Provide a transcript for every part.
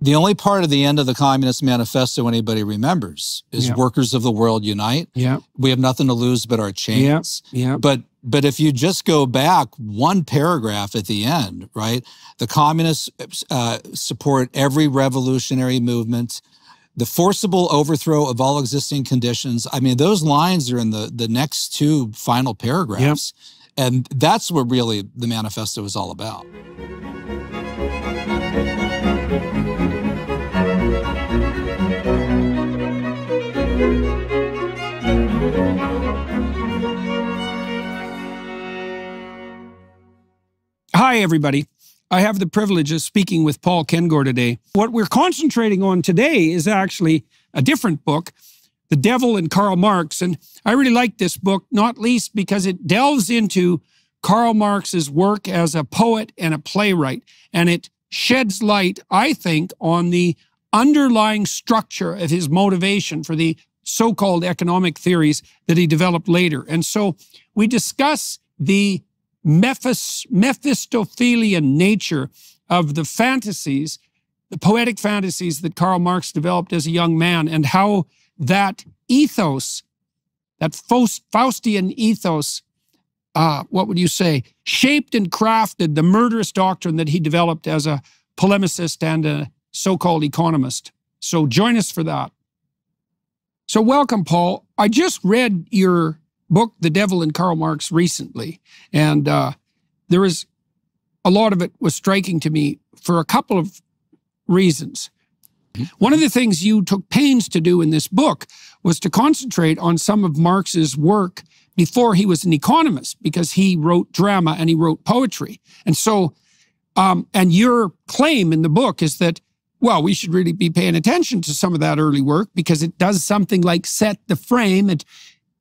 The only part of the end of the Communist Manifesto anybody remembers is workers of the world unite. Yeah. We have nothing to lose but our chains. Yeah. But if you just go back one paragraph at the end, right? The communists support every revolutionary movement, the forcible overthrow of all existing conditions. I mean, those lines are in the next two final paragraphs. Yep. And that's what really the manifesto is all about. Hi, everybody. I have the privilege of speaking with Paul Kengor today. What we're concentrating on today is actually a different book, The Ďavo and Karl Marx. And I really like this book, not least because it delves into Karl Marx's work as a poet and a playwright. And it sheds light, I think, on the underlying structure of his motivation for the so-called economic theories that he developed later. And so we discuss the Mephistophelian nature of the fantasies, the poetic fantasies that Karl Marx developed as a young man, and how that ethos, that Faustian ethos, what would you say, shaped and crafted the murderous doctrine that he developed as a polemicist and a so-called economist. So join us for that. So welcome, Paul. I just read your book, The Ďavo and Karl Marx, recently. And there was a lot of it was striking to me for a couple of reasons. One of the things you took pains to do in this book was to concentrate on some of Marx's work before he was an economist, because he wrote drama and he wrote poetry. And so, and your claim in the book is that, well, we should really be paying attention to some of that early work because it does something like set the frame. It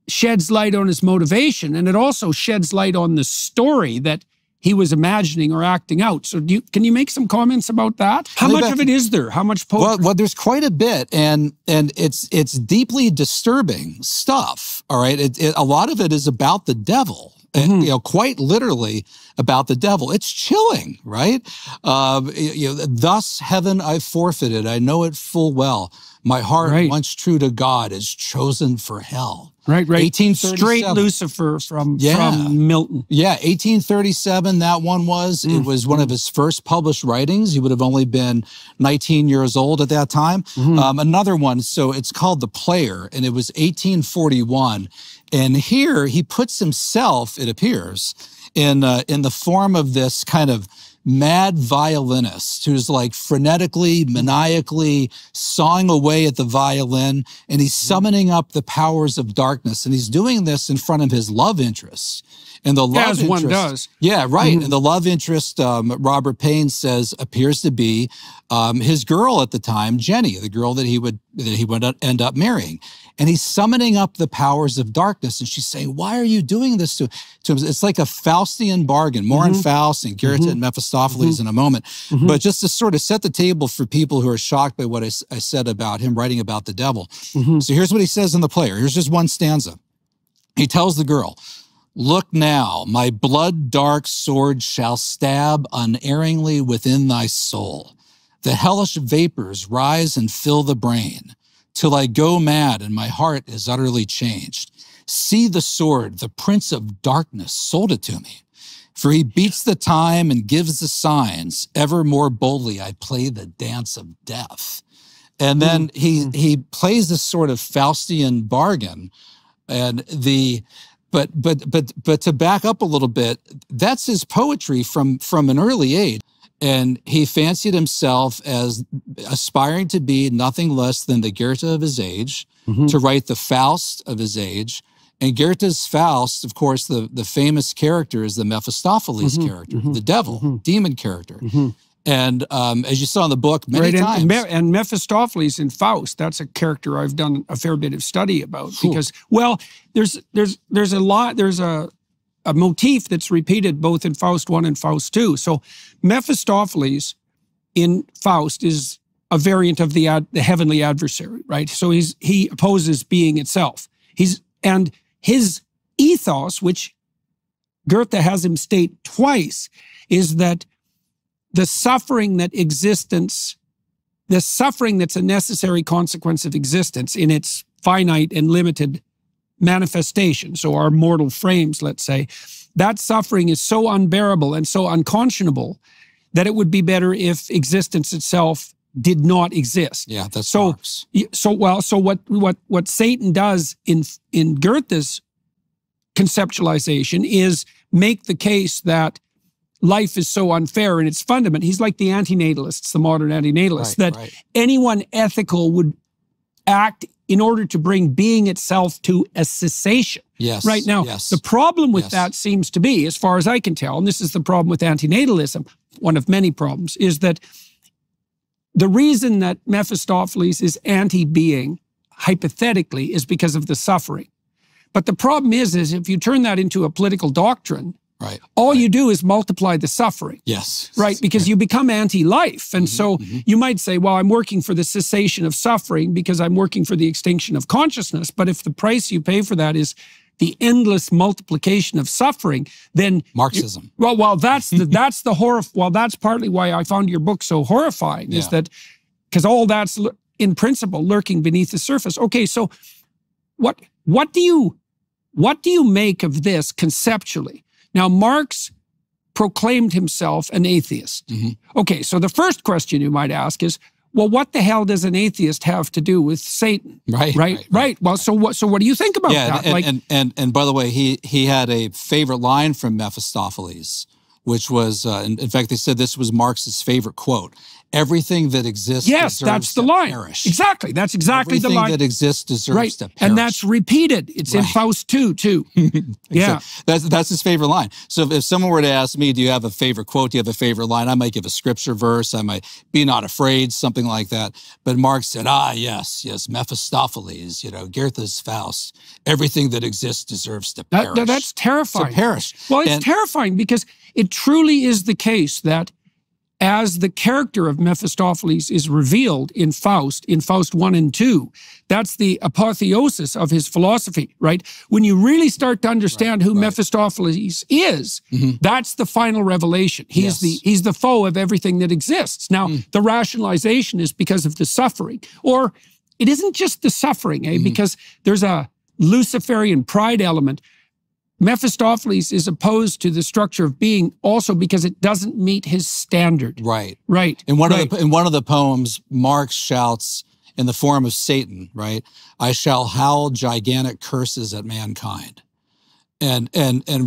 sheds light on his motivation, and it also sheds light on the story that he was imagining or acting out. So can you make some comments about that? How much of it is there? How much poetry? Well, there's quite a bit, and it's deeply disturbing stuff, all right? A lot of it is about the devil. You know, quite literally about the devil. It's chilling, right? You know, thus heaven I forfeited. I know it full well. My heart, once true to God, is chosen for hell. Right. 1837. Straight Lucifer from Milton. Yeah, 1837, that one was. It was one of his first published writings. He would have only been 19 years old at that time. Another one, so it's called The Player, and it was 1841. And here he puts himself, it appears, in the form of this kind of mad violinist who's like frenetically, maniacally sawing away at the violin, and he's summoning up the powers of darkness. And he's doing this in front of his love interest. And the love interest, one does. Yeah, right. And the love interest, Robert Payne says, appears to be his girl at the time, Jenny, the girl that he would end up marrying. And he's summoning up the powers of darkness. And she's saying, why are you doing this to him? It's like a Faustian bargain, more on Faust and Goethe and Mephistopheles in a moment. But just to sort of set the table for people who are shocked by what I said about him writing about the devil. So here's what he says in The Player. Here's just one stanza. He tells the girl, "Look now, my blood-dark sword shall stab unerringly within thy soul. The hellish vapors rise and fill the brain, till I go mad and my heart is utterly changed. See the sword, the prince of darkness sold it to me. For he beats the time and gives the signs. Ever more boldly I play the dance of death." And then he plays this sort of Faustian bargain, and but to back up a little bit, that's his poetry from an early age. And he fancied himself as aspiring to be nothing less than the Goethe of his age, to write the Faust of his age. And Goethe's Faust, of course, the famous character is the Mephistopheles character, the devil, demon character. And as you saw in the book many times. And Mephistopheles in Faust, that's a character I've done a fair bit of study about. Because, well, there's a motif that's repeated both in Faust 1 and Faust 2. So Mephistopheles in Faust is a variant of the heavenly adversary, right? So he opposes being itself. And his ethos, which Goethe has him state twice, is that the suffering that existence the suffering that's a necessary consequence of existence in its finite and limited manifestation, so our mortal frames, let's say, that suffering is so unbearable and so unconscionable that it would be better if existence itself did not exist. Yeah, that's so. Marx. So what Satan does in Goethe's conceptualization is make the case that life is so unfair in its fundament. He's like the antinatalists, the modern antinatalists, that anyone ethical would act in order to bring being itself to a cessation. Yes. Right now, the problem with that seems to be, as far as I can tell, and this is the problem with antinatalism, one of many problems, is that the reason that Mephistopheles is anti-being, hypothetically, is because of the suffering. But the problem is if you turn that into a political doctrine, all you do is multiply the suffering. Yes. Right, because you become anti-life. And so you might say, well, I'm working for the cessation of suffering because I'm working for the extinction of consciousness. But if the price you pay for that is the endless multiplication of suffering, then Marxism. Well, that's the horror. Well, that's partly why I found your book so horrifying, is that because all that's in principle lurking beneath the surface. Okay, so what do you make of this conceptually? Now, Marx proclaimed himself an atheist. Okay, so the first question you might ask is, well, what the hell does an atheist have to do with Satan? Right. Well, so what do you think about that? And by the way, he had a favorite line from Mephistopheles, which was, in fact, they said this was Marx's favorite quote. Everything that exists deserves to perish. Exactly. That's exactly the line. Everything that exists deserves to perish. And that's repeated. It's in Faust 2, too. Yeah. That's his favorite line. So if someone were to ask me, do you have a favorite quote? Do you have a favorite line? I might give a scripture verse. I might be not afraid, something like that. But Marx said, yes, Mephistopheles, Goethe's Faust. Everything that exists deserves to perish. That's terrifying. To perish. Well, it's terrifying because it truly is the case that as the character of Mephistopheles is revealed in Faust 1 and 2, that's the apotheosis of his philosophy, right? When you really start to understand who Mephistopheles is, that's the final revelation. He's the foe of everything that exists. Now, the rationalization is because of the suffering. Or it isn't just the suffering, because there's a Luciferian pride element. Mephistopheles is opposed to the structure of being also because it doesn't meet his standard. Right. In one of the poems, Marx shouts in the form of Satan, I shall howl gigantic curses at mankind. And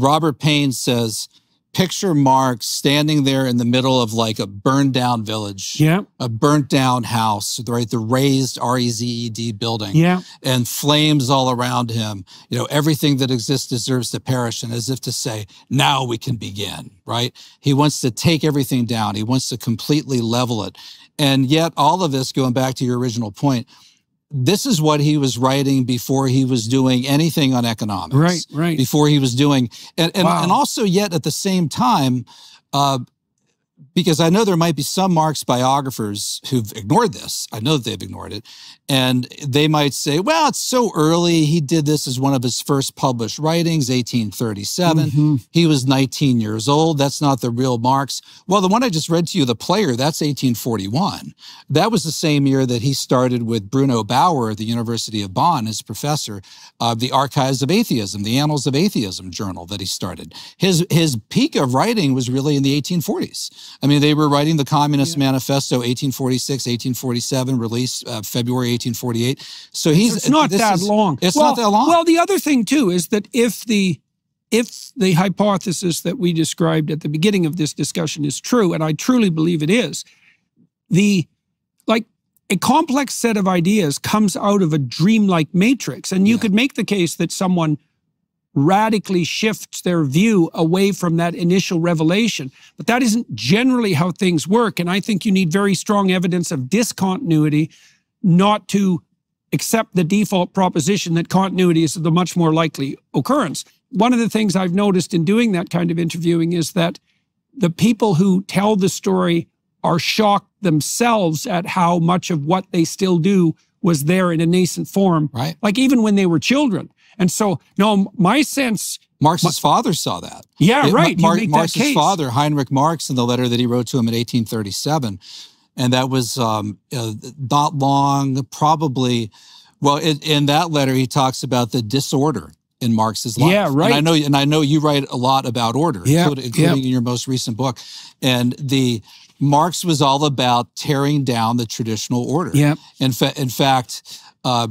Robert Payne says, picture Marx standing there in the middle of like a burned down village, a burnt down house, the raised REZED building, and flames all around him. Everything that exists deserves to perish, and as if to say, now we can begin, He wants to take everything down. He wants to completely level it. And yet all of this, going back to your original point, this is what he was writing before he was doing anything on economics. Right. Before he was doing, and also yet at the same time, because I know there might be some Marx biographers who've ignored this. I know that they've ignored it. And they might say, well, it's so early. He did this as one of his first published writings, 1837. He was 19 years old. That's not the real Marx. Well, the one I just read to you, The Player, that's 1841. That was the same year that he started with Bruno Bauer at the University of Bonn as professor of the Archives of Atheism, the Annals of Atheism journal that he started. His peak of writing was really in the 1840s. I mean, they were writing the Communist Manifesto, 1846, 1847, released February 1848. So it's not that long. It's not that long. Well, the other thing too is that if the hypothesis that we described at the beginning of this discussion is true, and I truly believe it is, a complex set of ideas comes out of a dreamlike matrix, and you could make the case that someone radically shifts their view away from that initial revelation. But that isn't generally how things work. And I think you need very strong evidence of discontinuity not to accept the default proposition that continuity is the much more likely occurrence. One of the things I've noticed in doing that kind of interviewing is that the people who tell the story are shocked themselves at how much of what they still do was there in a nascent form, like even when they were children. And so, no, my sense... Marx's father saw that. Yeah, right. Marx's father, Heinrich Marx, in the letter that he wrote to him in 1837, And that was not long, probably. Well, in that letter, he talks about the disorder in Marx's life. Yeah, right. And I know you write a lot about order, including in your most recent book. And Marx was all about tearing down the traditional order. Yeah. In fact,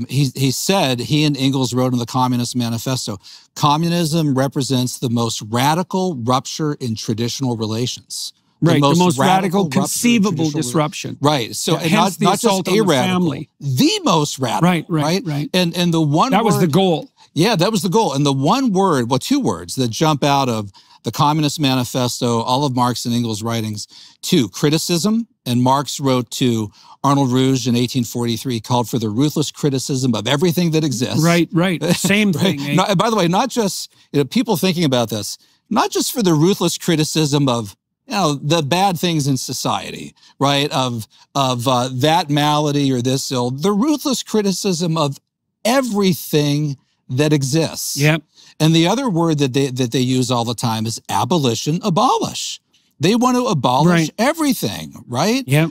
he said, he and Engels wrote in the Communist Manifesto, communism represents the most radical rupture in traditional relations. Right, the most radical conceivable disruption. Right, so and not just a radical, the most radical. Right. And the one that was the goal. Yeah, that was the goal. And the one word, well, two words that jump out of the Communist Manifesto, all of Marx and Engels' writings, two, criticism. And Marx wrote to Arnold Rouge in 1843, called for the ruthless criticism of everything that exists. Right. Same thing. Eh? By the way, not just, people thinking about this, not just for the ruthless criticism of, the bad things in society, right? Of that malady or this ill, the ruthless criticism of everything that exists. Yep. And the other word that they use all the time is abolition, abolish. They want to abolish everything, right? Yeah.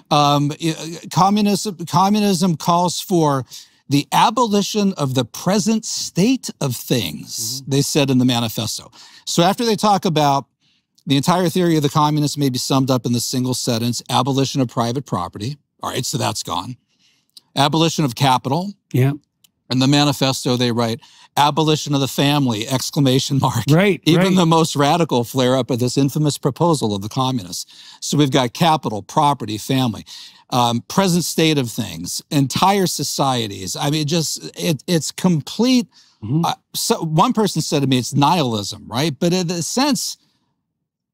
Communism calls for the abolition of the present state of things, they said in the manifesto. So after they talk about the entire theory of the communists may be summed up in the single sentence, abolition of private property. All right, so that's gone. Abolition of capital. Yeah. In the manifesto, they write, abolition of the family, exclamation mark. Right. Even the most radical flare up of this infamous proposal of the communists. So we've got capital, property, family, present state of things, entire societies. I mean, it's complete. So one person said to me, it's nihilism, right? But in a sense,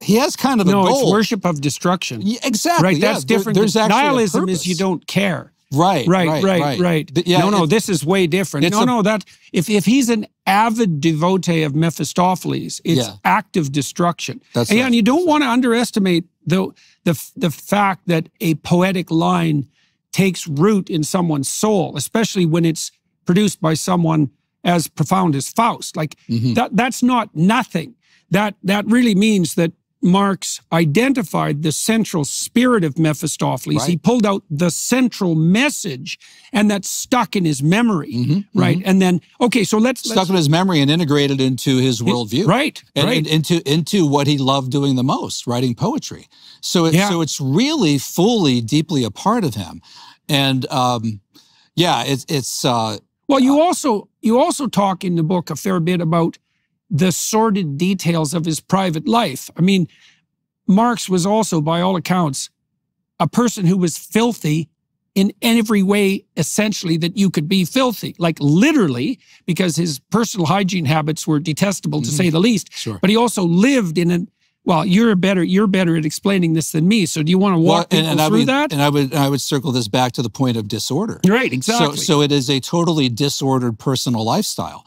he has kind of a goal. No, it's worship of destruction. Yeah, exactly. Right, that's different. There's nihilism is you don't care. Right. Yeah, no, this is way different. That if he's an avid devotee of Mephistopheles, it's active destruction. And you don't want to underestimate the fact that a poetic line takes root in someone's soul, especially when it's produced by someone as profound as Faust. Like that's not nothing. That really means that Marx identified the central spirit of Mephistopheles. Right. He pulled out the central message, and that stuck in his memory, right? And then, so let's stuck in his memory and integrated into his worldview, right? And into what he loved doing the most, writing poetry. So it's really fully, deeply a part of him, and it's. Well, you also talk in the book a fair bit about the sordid details of his private life. I mean, Marx was also, by all accounts, a person who was filthy in every way, essentially, that you could be filthy. Like literally, because his personal hygiene habits were detestable, to say the least. Sure. But he also lived in an, well, you're better at explaining this than me. So do you want to walk people through that? And I would circle this back to the point of disorder. Right, exactly. So it is a totally disordered personal lifestyle.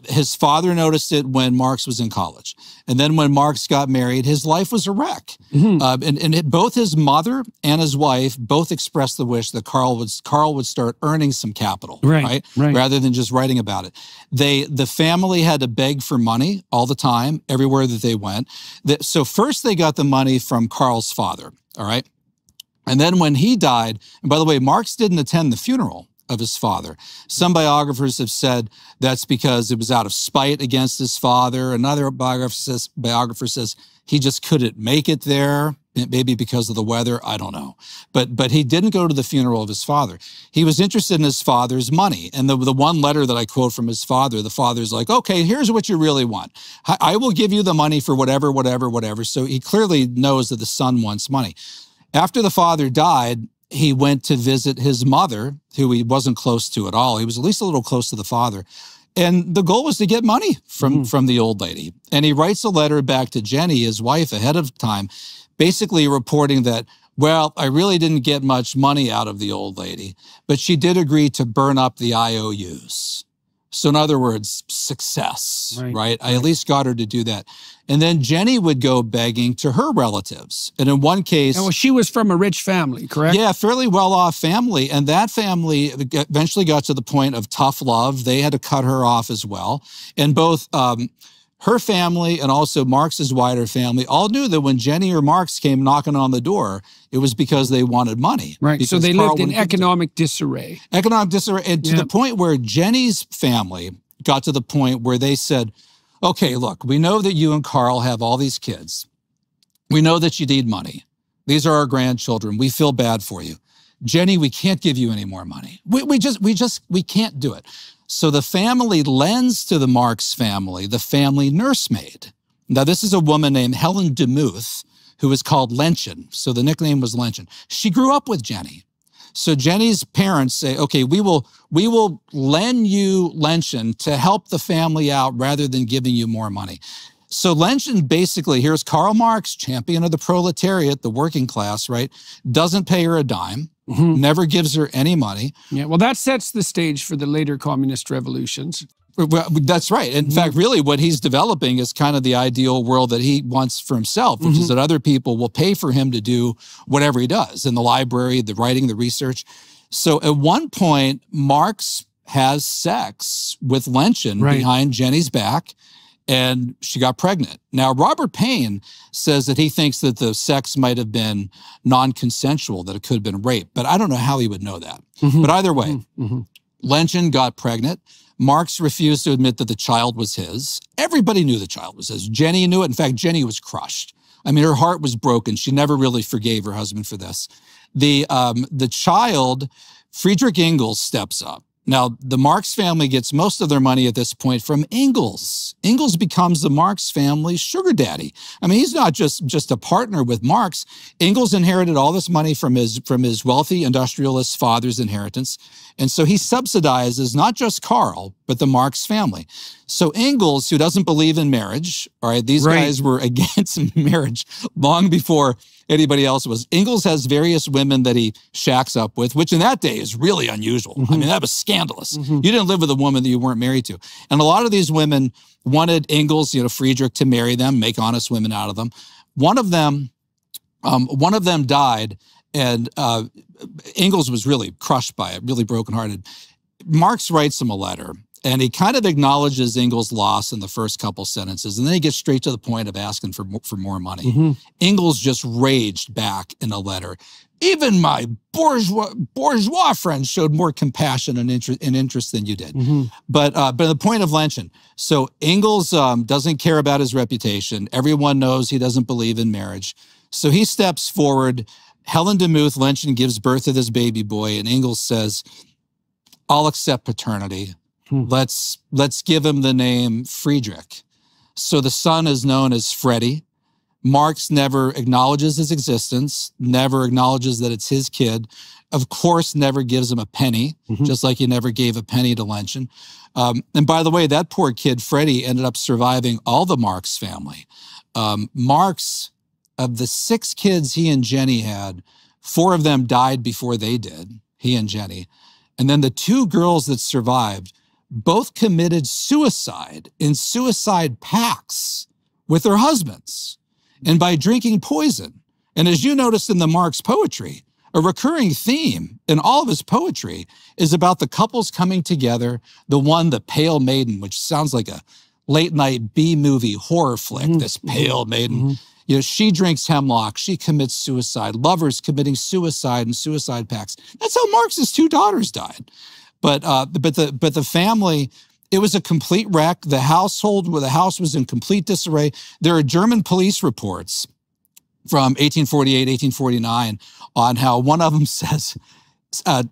His father noticed it when Marx was in college. And then when Marx got married, his life was a wreck. Both his mother and his wife both expressed the wish that Karl would start earning some capital, right? Rather than just writing about it. The family had to beg for money all the time, everywhere that they went. So first they got the money from Karl's father, all right? And then when he died, and by the way, Marx didn't attend the funeral of his father. Some biographers have said that's because it was out of spite against his father. Another biographer says he just couldn't make it there, maybe because of the weather. I don't know. But he didn't go to the funeral of his father. He was interested in his father's money. And the one letter that I quote from his father, the father's like, okay, here's what you really want. I will give you the money for whatever. So he clearly knows that the son wants money. After the father died, he went to visit his mother, who he wasn't close to at all. He was at least a little close to the father. And the goal was to get money from the old lady. And he writes a letter back to Jenny, his wife, ahead of time, basically reporting that, well, I really didn't get much money out of the old lady, but she did agree to burn up the IOUs. So in other words, success, right? I at least got her to do that. And then Jenny would go begging to her relatives. And in one case... well, she was from a rich family, correct? Yeah, fairly well-off family. And that family eventually got to the point of tough love. They had to cut her off as well. And both her family and also Marx's wider family all knew that when Jenny or Marx came knocking on the door, it was because they wanted money. Right. So they lived in economic disarray. Economic disarray. And to the point where Jenny's family got to the point where they said, okay, look, we know that you and Carl have all these kids. We know that you need money. These are our grandchildren. We feel bad for you. Jenny, we can't give you any more money. We can't do it. So the family lends to the Marx family the family nursemaid. Now, this is a woman named Helen DeMuth, who is called Lenchen. So the nickname was Lenchen. She grew up with Jenny. So Jenny's parents say, okay, we will lend you Lenchen to help the family out rather than giving you more money. So Lenchen basically, here's Karl Marx, champion of the proletariat, the working class, right? Doesn't pay her a dime. Never gives her any money. Yeah, well, that sets the stage for the later communist revolutions. Well, that's right. In fact, really what he's developing is kind of the ideal world that he wants for himself, which is that other people will pay for him to do whatever he does in the library, the writing, the research. So at one point, Marx has sex with Lenchen behind Jenny's back, and she got pregnant. Now, Robert Payne says that he thinks that the sex might have been non-consensual, that it could have been rape, but I don't know how he would know that. But either way, Lenchen got pregnant. Marx refused to admit that the child was his. Everybody knew the child was his. Jenny knew it. In fact, Jenny was crushed. I mean, her heart was broken. She never really forgave her husband for this. The child, Friedrich Engels, steps up. Now, the Marx family gets most of their money at this point from Engels. Engels becomes the Marx family's sugar daddy. I mean, he's not just a partner with Marx. Engels inherited all this money from his wealthy industrialist father's inheritance. And so he subsidizes not just Carl, but the Marx family. So Engels, who doesn't believe in marriage, all right, these guys were against marriage long before anybody else was. Engels has various women that he shacks up with, which in that day is really unusual. I mean, that was scandalous. You didn't live with a woman that you weren't married to. And a lot of these women wanted Engels, Friedrich, to marry them, make honest women out of them. One of them died, and Engels was really crushed by it, really brokenhearted. Marx writes him a letter, and he kind of acknowledges Engels' loss in the first couple sentences, and then he gets straight to the point of asking for more money. Engels just raged back in a letter. Even my bourgeois friends showed more compassion and interest than you did. But the point of Lenchen. So Engels doesn't care about his reputation. Everyone knows he doesn't believe in marriage. So he steps forward. Helen DeMuth, Lenchen, gives birth to this baby boy, and Engels says, I'll accept paternity. Let's give him the name Friedrich. So the son is known as Freddie. Marx never acknowledges his existence, never acknowledges that it's his kid. Of course, never gives him a penny, just like he never gave a penny to Lenchen. And by the way, that poor kid, Freddie, ended up surviving all the Marx family. Marx, of the 6 kids he and Jenny had, 4 of them died before they did, he and Jenny. And then the 2 girls that survived both committed suicide in suicide pacts with their husbands and by drinking poison. And as you noticed in the Marx poetry, a recurring theme in all of his poetry is about the couples coming together, the Pale Maiden, which sounds like a late-night B-movie horror flick, this Pale Maiden. She drinks hemlock, she commits suicide, lovers committing suicide and suicide pacts. That's how Marx's 2 daughters died. But the family, it was a complete wreck. The house was in complete disarray. There are German police reports from 1848, 1849 on how one of them says,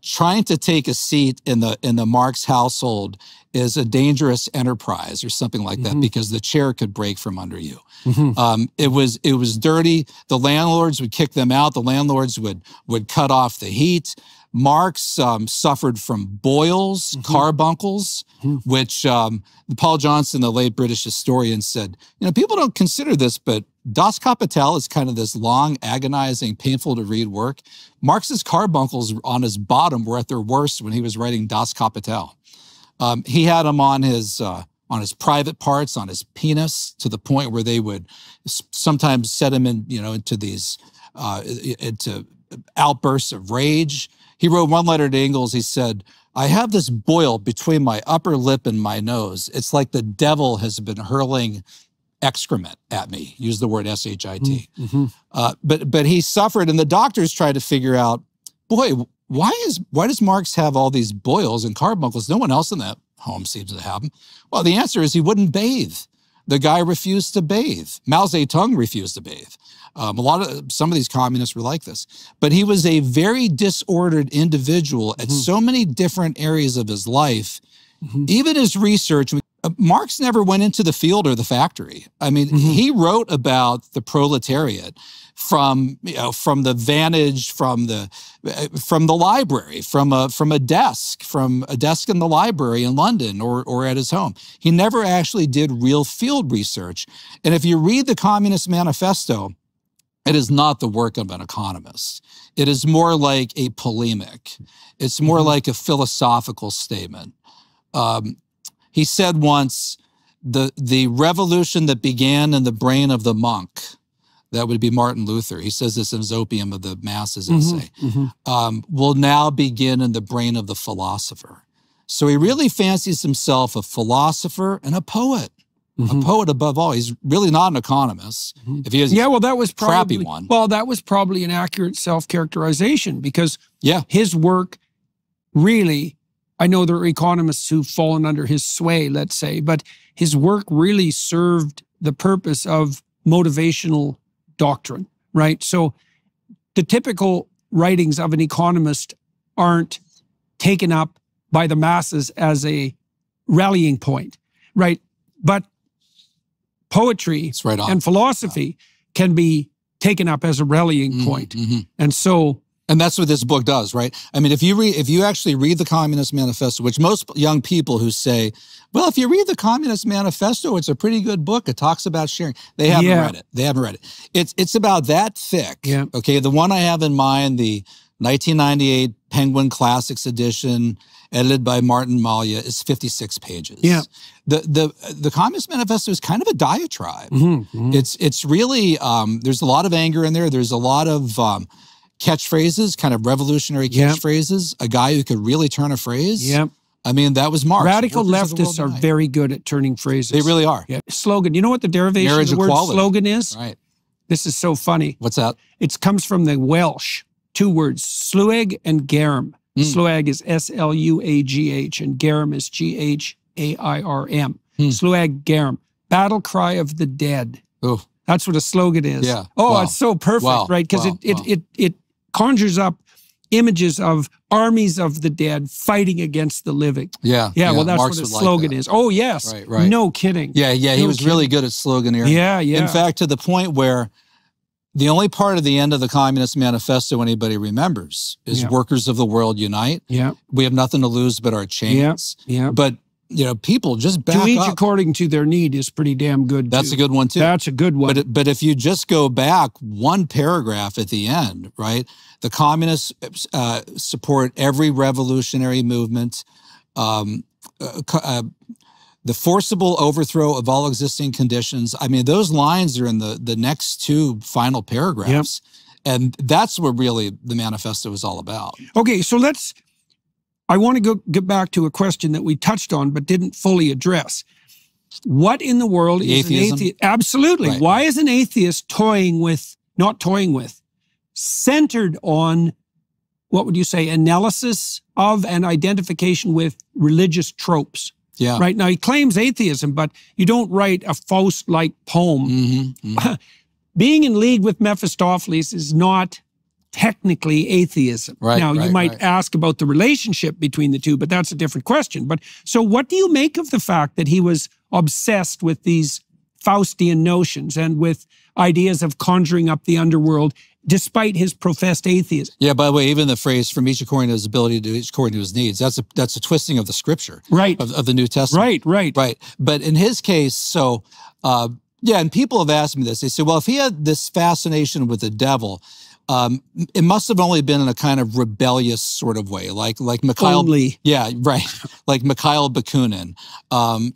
trying to take a seat in the Marx household is a dangerous enterprise or something like that, because the chair could break from under you. It was dirty. The landlords would kick them out. The landlords would cut off the heat. Marx suffered from boils, carbuncles, which Paul Johnson, the late British historian, said, people don't consider this, but Das Kapital is kind of this long, agonizing, painful to read work. Marx's carbuncles on his bottom were at their worst when he was writing Das Kapital. He had them on his private parts, on his penis, to the point where they would sometimes set him in, into these into outbursts of rage. He wrote one letter to Engels. He said, I have this boil between my upper lip and my nose. It's like the devil has been hurling excrement at me. Use the word S-H-I-T. But he suffered, and the doctors tried to figure out, boy, why does Marx have all these boils and carbuncles? No one else in that home seems to have them. Well, the answer is he wouldn't bathe. The guy refused to bathe. Mao Zedong refused to bathe. Some of these communists were like this. But he was a very disordered individual at so many different areas of his life. Even his research, Marx never went into the field or the factory. I mean, he wrote about the proletariat from the vantage, from the library, from a desk in the library in London or at his home. He never actually did real field research. And if you read the Communist Manifesto, it is not the work of an economist. It is more like a polemic. It's more like a philosophical statement. He said once, the revolution that began in the brain of the monk, that would be Martin Luther. He says this in his Opium of the Masses essay, will now begin in the brain of the philosopher. So he really fancies himself a philosopher and a poet. A poet above all. He's really not an economist. If he is, well, that was probably crappy one. Well, that was probably an accurate self-characterization because his work really, I know there are economists who've fallen under his sway, let's say, but his work really served the purpose of motivational doctrine, right? So the typical writings of an economist aren't taken up by the masses as a rallying point, right? But poetry and philosophy can be taken up as a rallying point. And so... And that's what this book does, right? I mean, if you actually read the Communist Manifesto, which most young people who say, well, if you read the Communist Manifesto, it's a pretty good book. It talks about sharing. They haven't read it. They haven't read it. It's about that thick. Okay, the one I have in mind, the 1998 Penguin Classics edition, edited by Martin Malya, is 56 pages. The Communist Manifesto is kind of a diatribe. It's really, there's a lot of anger in there. There's a lot of catchphrases, kind of revolutionary catchphrases. A guy who could really turn a phrase. I mean, that was Marx. Radical leftists are very good at turning phrases. They really are. Slogan. You know what the derivation of the word slogan is? Right. This is so funny. What's that? It comes from the Welsh. 2 words, sluag and garum. Sluag is S-L-U-A-G-H and garum is G-H-A-I-R-M. Sluag garum. Battle cry of the dead. Oh. That's what a slogan is. It's so perfect, right? Because it conjures up images of armies of the dead fighting against the living. Well, that's Marx what a slogan is. Oh, yes. Right. No kidding. He was really good at sloganeering. In fact, to the point where the only part of the end of the Communist Manifesto anybody remembers is workers of the world unite. We have nothing to lose but our chains. But, you know, people just back up. To each according to their need is pretty damn good, too. That's a good one, too. That's a good one. But if you just go back one paragraph at the end, right? The communists support every revolutionary movement, the forcible overthrow of all existing conditions. I mean, those lines are in the next 2 final paragraphs. And that's what really the manifesto is all about. Okay, so I want to get back to a question that we touched on but didn't fully address. What in the world is an atheist? Absolutely. Right. Why is an atheist centered on, what would you say, analysis of and identification with religious tropes? Right now, he claims atheism, but you don't write a Faust-like poem. Being in league with Mephistopheles is not technically atheism. Now, you might ask about the relationship between the two, but that's a different question. But so what do you make of the fact that he was obsessed with these Faustian notions and with ideas of conjuring up the underworld, despite his professed atheism? By the way, even the phrase "from each according to his ability to each according to his needs," that's a twisting of the scripture, of the New Testament. Right. But in his case, and people have asked me this. They say, well, if he had this fascination with the devil, it must have only been in a kind of rebellious sort of way, like Mikhail. Like Mikhail Bakunin,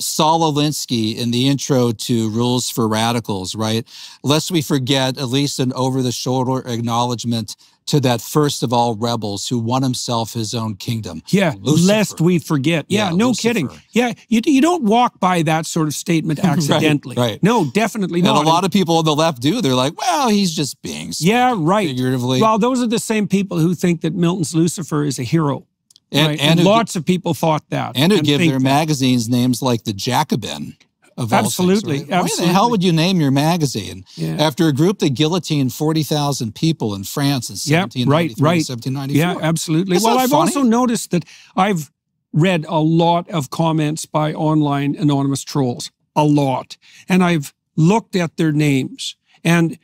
Saul Alinsky in the intro to Rules for Radicals, right? Lest we forget at least an over-the-shoulder acknowledgement to that first of all rebels who won himself his own kingdom. Yeah, Lucifer. lest we forget. Yeah, no Lucifer. kidding. Yeah, you don't walk by that sort of statement accidentally. Right. No, definitely not. And a lot of people on the left do. They're like, well, he's just being figuratively. Well, those are the same people who think that Milton's Lucifer is a hero. And lots of people thought that. And who give their magazines names like the Jacobin. Absolutely. Things, right? Why the hell would you name your magazine after a group that guillotined 40,000 people in France in 1793, 1794? Yeah, absolutely. That's I've funny. also noticed that I've read a lot of comments by online anonymous trolls, a lot. And I've looked at their names. And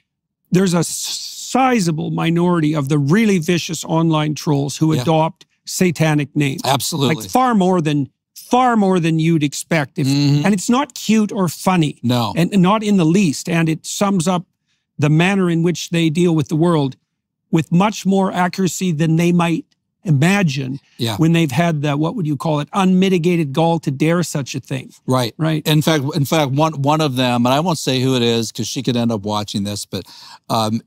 there's a sizable minority of the really vicious online trolls who adopt satanic names. Absolutely. Like far more than you'd expect. And it's not cute or funny. No. And not in the least. And it sums up the manner in which they deal with the world with much more accuracy than they might imagine when they've had the, what would you call it, unmitigated gall to dare such a thing. Right. Right. In fact, one of them, and I won't say who it is because she could end up watching this, but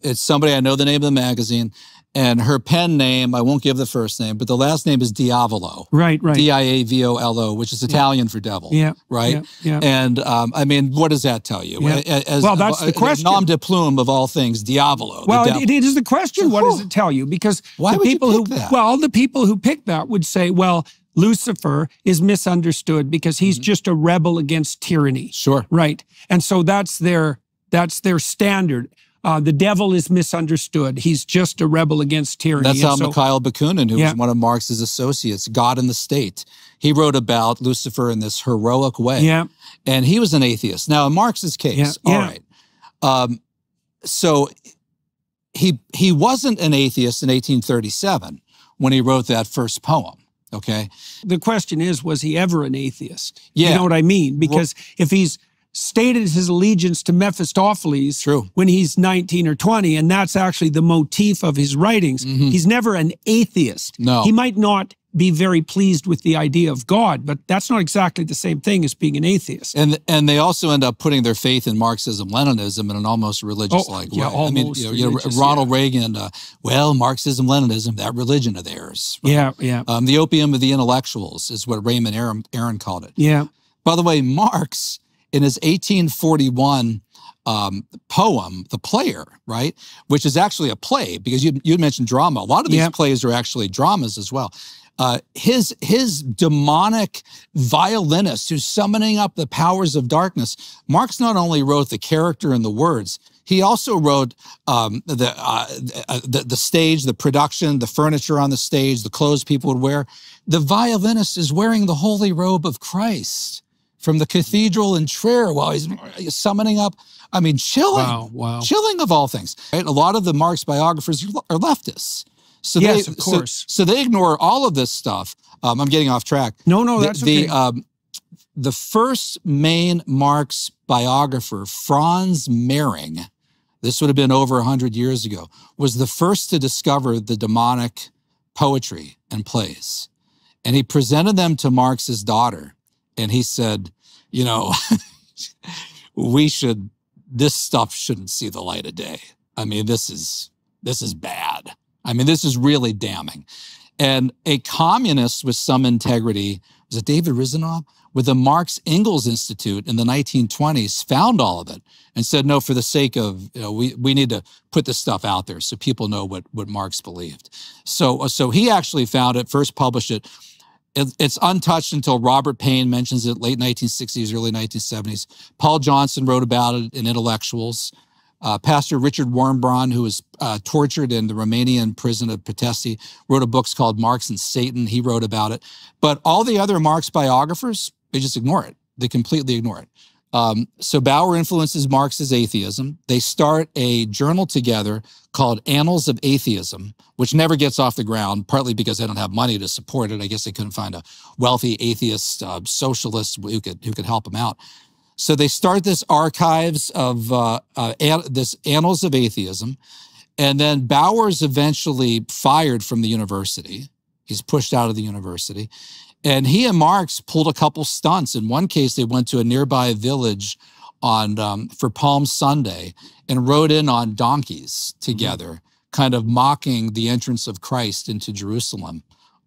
it's somebody, I know the name of the magazine, and her pen name, I won't give the first name, but the last name is Diavolo. Right. Diavolo, which is Italian for devil. Yeah. Right? Yeah. And I mean, what does that tell you? Yeah. Well, that's the question. Nom de plume of all things, Diavolo. Well, it is the question. What does it tell you? Because why would people you pick that? Well, the people who pick that would say, well, Lucifer is misunderstood because he's just a rebel against tyranny. Sure. Right. And so that's their standard. The devil is misunderstood. He's just a rebel against tyranny. That's how Mikhail Bakunin, who was one of Marx's associates, God in the State, he wrote about Lucifer in this heroic way. Yeah. And he was an atheist. Now, in Marx's case, all right. So he wasn't an atheist in 1837 when he wrote that first poem. Okay. The question is, was he ever an atheist? Yeah. You know what I mean? Because if he's stated his allegiance to Mephistopheles when he's 19 or 20, and that's actually the motif of his writings, he's never an atheist. No. He might not be very pleased with the idea of God, but that's not exactly the same thing as being an atheist. And they also end up putting their faith in Marxism, Leninism in an almost religious-like way. Almost I mean, Ronald Reagan, Marxism, Leninism, that religion of theirs. Right? Yeah. The opium of the intellectuals is what Raymond Aron called it. Yeah. By the way, Marx, in his 1841 poem, The Player, right, which is actually a play, because you mentioned drama. A lot of these plays are actually dramas as well. His demonic violinist who's summoning up the powers of darkness, Marx not only wrote the character and the words, he also wrote the stage, the production, the furniture on the stage, the clothes people would wear. The violinist is wearing the holy robe of Christ from the cathedral in Trier while he's summoning up. I mean, chilling. Wow. Chilling of all things. Right? A lot of the Marx biographers are leftists. So yes, of course. So they ignore all of this stuff. I'm getting off track. No, that's okay. The first main Marx biographer, Franz Mehring, this would have been over 100 years ago, was the first to discover the demonic poetry and plays. And he presented them to Marx's daughter. And he said, you know, this stuff shouldn't see the light of day. I mean, this is bad. I mean, this is really damning. And a communist with some integrity, was it David Rizanov, with the Marx Engels Institute in the 1920s, found all of it and said, no, for the sake of, we need to put this stuff out there so people know what Marx believed. So he actually found it, first published it. It's untouched until Robert Payne mentions it, late 1960s, early 1970s. Paul Johnson wrote about it in Intellectuals. Pastor Richard Wormbrand, who was tortured in the Romanian prison of Pitești, wrote a book called Marx and Satan. He wrote about it. But all the other Marx biographers, they just ignore it. They completely ignore it. So Bauer influences Marx's atheism. They start a journal together called Annals of Atheism, which never gets off the ground, partly because they don't have money to support it. I guess they couldn't find a wealthy atheist socialist who could help them out. So they start this archives of this Annals of Atheism, and then Bauer's eventually fired from the university. He's pushed out of the university. And he and Marx pulled a couple stunts. In one case, they went to a nearby village for Palm Sunday and rode in on donkeys together, kind of mocking the entrance of Christ into Jerusalem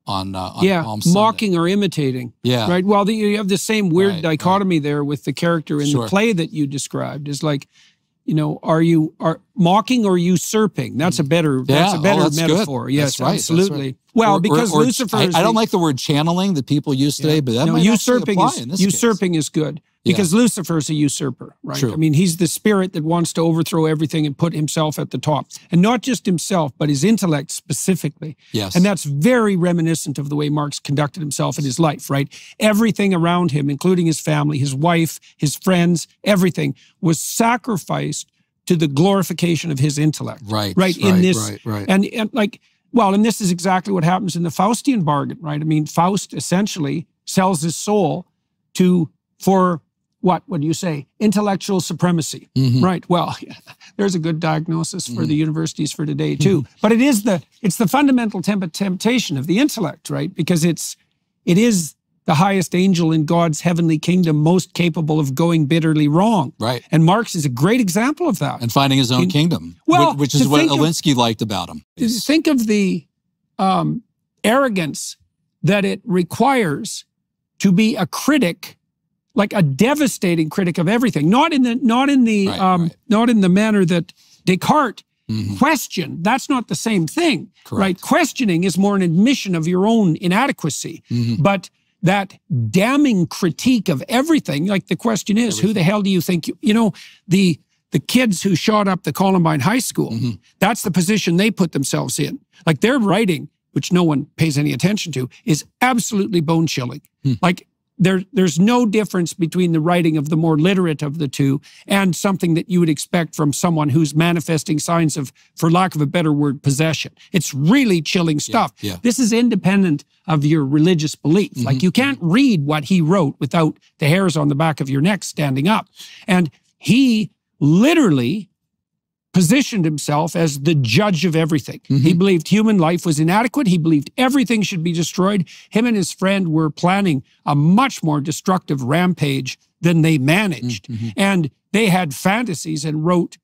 on Palm Sunday. Mocking or imitating. Yeah. Right. Well, you have the same weird dichotomy there with the character in the play that you described. Is like, you know, are mocking or usurping? That's a better metaphor. Good. Yes, right, absolutely. Right. Well, because Lucifer is I don't like the word channeling that people use today, but that might usurping apply in this usurping case. Is good. Because Lucifer is a usurper, right? True. I mean, he's the spirit that wants to overthrow everything and put himself at the top. And not just himself, but his intellect specifically. Yes. And that's very reminiscent of the way Marx conducted himself in his life, right? Everything around him, including his family, his wife, his friends, everything was sacrificed to the glorification of his intellect. Right. And this is exactly what happens in the Faustian bargain, right? I mean, Faust essentially sells his soul for what would you say? Intellectual supremacy, right? Well, there's a good diagnosis for the universities for today too. But it's the fundamental temptation of the intellect, right? Because it is the highest angel in God's heavenly kingdom, most capable of going bitterly wrong. Right. And Marx is a great example of that. And finding his own kingdom, which is what Alinsky liked about him. Think of the arrogance that it requires to be a critic, like a devastating critic of everything, not in the manner that Descartes questioned. That's not the same thing, right? Questioning is more an admission of your own inadequacy, but that damning critique of everything, like the question is, who the hell do you think you know, the kids who shot up the Columbine High School, that's the position they put themselves in. Like their writing, which no one pays any attention to, is absolutely bone-chilling. Like there's no difference between the writing of the more literate of the two and something that you would expect from someone who's manifesting signs of, for lack of a better word, possession. It's really chilling stuff. This is independent of your religious belief. Like you can't read what he wrote without the hairs on the back of your neck standing up. And he literally positioned himself as the judge of everything. He believed human life was inadequate. He believed everything should be destroyed. Him and his friend were planning a much more destructive rampage than they managed. And they had fantasies and wrote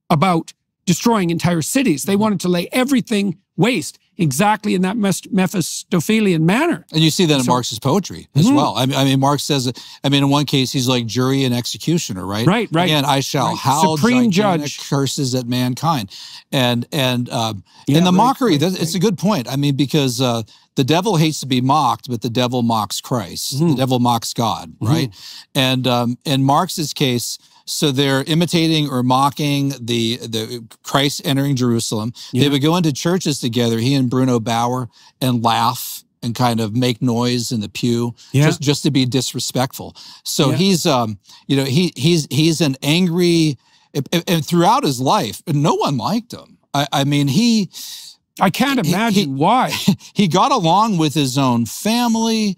about destroying entire cities. They wanted to lay everything waste exactly in that Mephistophelian manner. And you see that in Marx's poetry as well. I mean, Marx says, in one case, he's like jury and executioner, right? Right. Again, I shall howl supreme judge curses at mankind. And the mockery, it's a good point. I mean, because the devil hates to be mocked, but the devil mocks Christ. The devil mocks God, right? And in Marx's case, so they're imitating or mocking the Christ entering Jerusalem. They would go into churches together, he and Bruno Bauer, and laugh and kind of make noise in the pew, just to be disrespectful. So he's he's an angry, and throughout his life, no one liked him. I mean, I can't imagine why. He got along with his own family.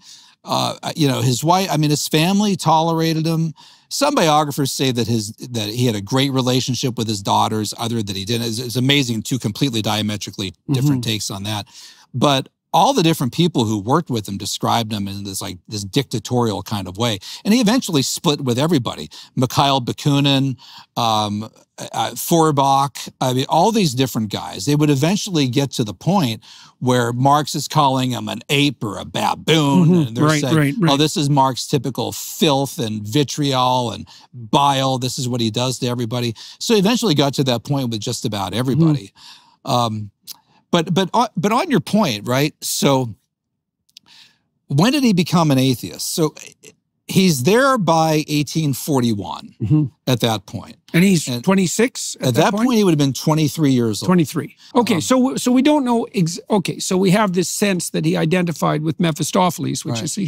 His wife. I mean, his family tolerated him. Some biographers say that he had a great relationship with his daughters, other that he didn't. It's amazing, two completely diametrically different takes on that. But all the different people who worked with him described him in this dictatorial kind of way. And he eventually split with everybody. Mikhail Bakunin, Feuerbach, I mean, all these different guys. They would eventually get to the point where Marx is calling him an ape or a baboon. And they're saying, oh, this is Marx's typical filth and vitriol and bile. This is what he does to everybody. So he eventually got to that point with just about everybody. But on your point, right? So when did he become an atheist? So he's there by 1841 at that point. And he's 26 at that point? He would have been 23 years old. 23. Okay, so we don't know. Okay, so we have this sense that he identified with Mephistopheles, which is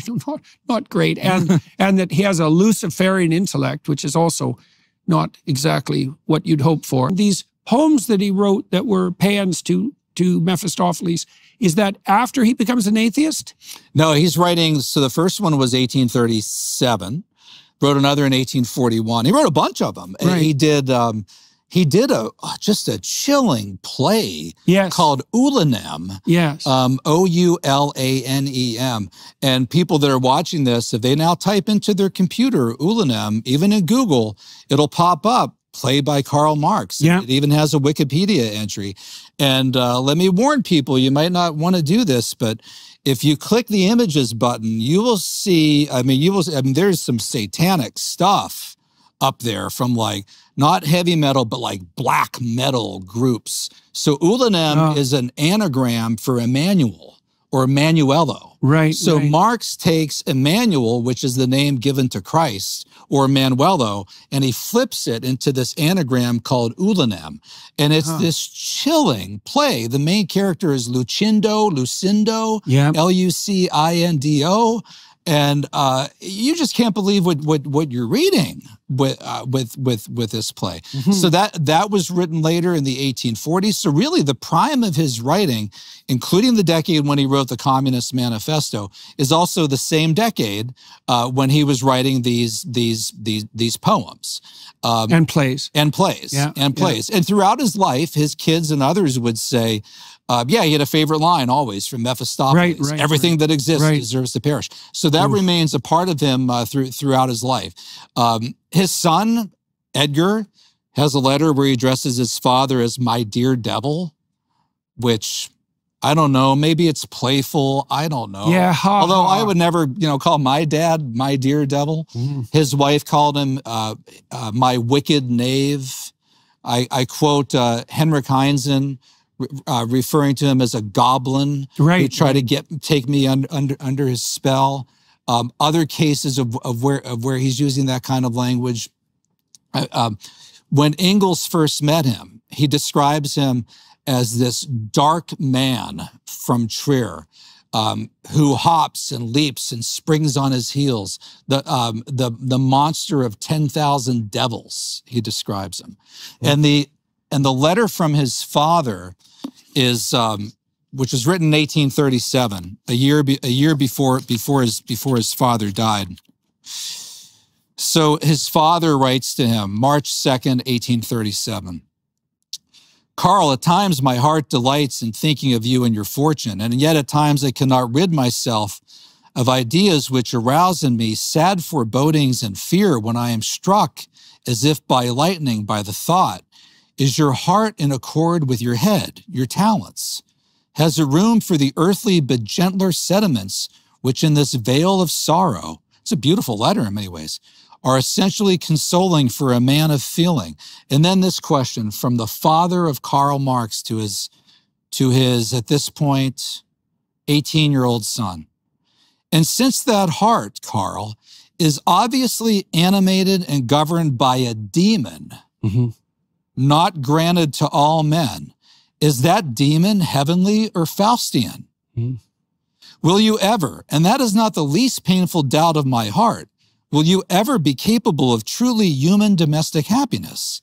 not great, and and that he has a Luciferian intellect, which is also not exactly what you'd hope for. These poems that he wrote that were paeans to Mephistopheles, is that after he becomes an atheist? No, he's writing, so the first one was 1837, wrote another in 1841. He wrote a bunch of them. And he did just a chilling play called Ulanem. Oulanem. And people that are watching this, if they now type into their computer Ulanem, even in Google, it'll pop up play by Karl Marx. Yeah. It even has a Wikipedia entry. And let me warn people, you might not want to do this, but if you click the images button, you will see, there's some satanic stuff up there from like, not heavy metal, but like black metal groups. So Ulanem is an anagram for Emmanuel or Emmanuelo. Right. So right. Marx takes Emmanuel, which is the name given to Christ, or Manuelo, and he flips it into this anagram called Ulanem. And it's this chilling play. The main character is Lucindo, Lucindo, and you just can't believe what you're reading with this play. So that was written later in the 1840s. So really, the prime of his writing, including the decade when he wrote the Communist Manifesto, is also the same decade when he was writing these poems and plays and throughout his life, his kids and others would say, he had a favorite line always from Mephistopheles. Everything that exists deserves to perish. So that remains a part of him throughout his life. His son, Edgar, has a letter where he addresses his father as "my dear devil," which I don't know. Maybe it's playful. I don't know. Yeah. Although I would never, call my dad "my dear devil." His wife called him "my wicked knave." I quote Henrik Heinzen, referring to him as a goblin who tried to take me under his spell. Other cases of where he's using that kind of language. When Engels first met him, he describes him as this dark man from Trier, who hops and leaps and springs on his heels. The monster of 10,000 devils, he describes him. And the letter from his father is, which was written in 1837, a year before his father died. So his father writes to him, March 2nd, 1837. Carl, at times my heart delights in thinking of you and your fortune, and yet at times I cannot rid myself of ideas which arouse in me sad forebodings and fear when I am struck as if by lightning by the thought, is your heart in accord with your head, your talents? Has it room for the earthly but gentler sentiments which in this veil of sorrow, it's a beautiful letter in many ways, are essentially consoling for a man of feeling? And then this question from the father of Karl Marx to his at this point, 18-year-old son. And since that heart, Carl, is obviously animated and governed by a demon, not granted to all men, is that demon heavenly or Faustian? Will you ever, and that is not the least painful doubt of my heart, will you ever be capable of truly human domestic happiness?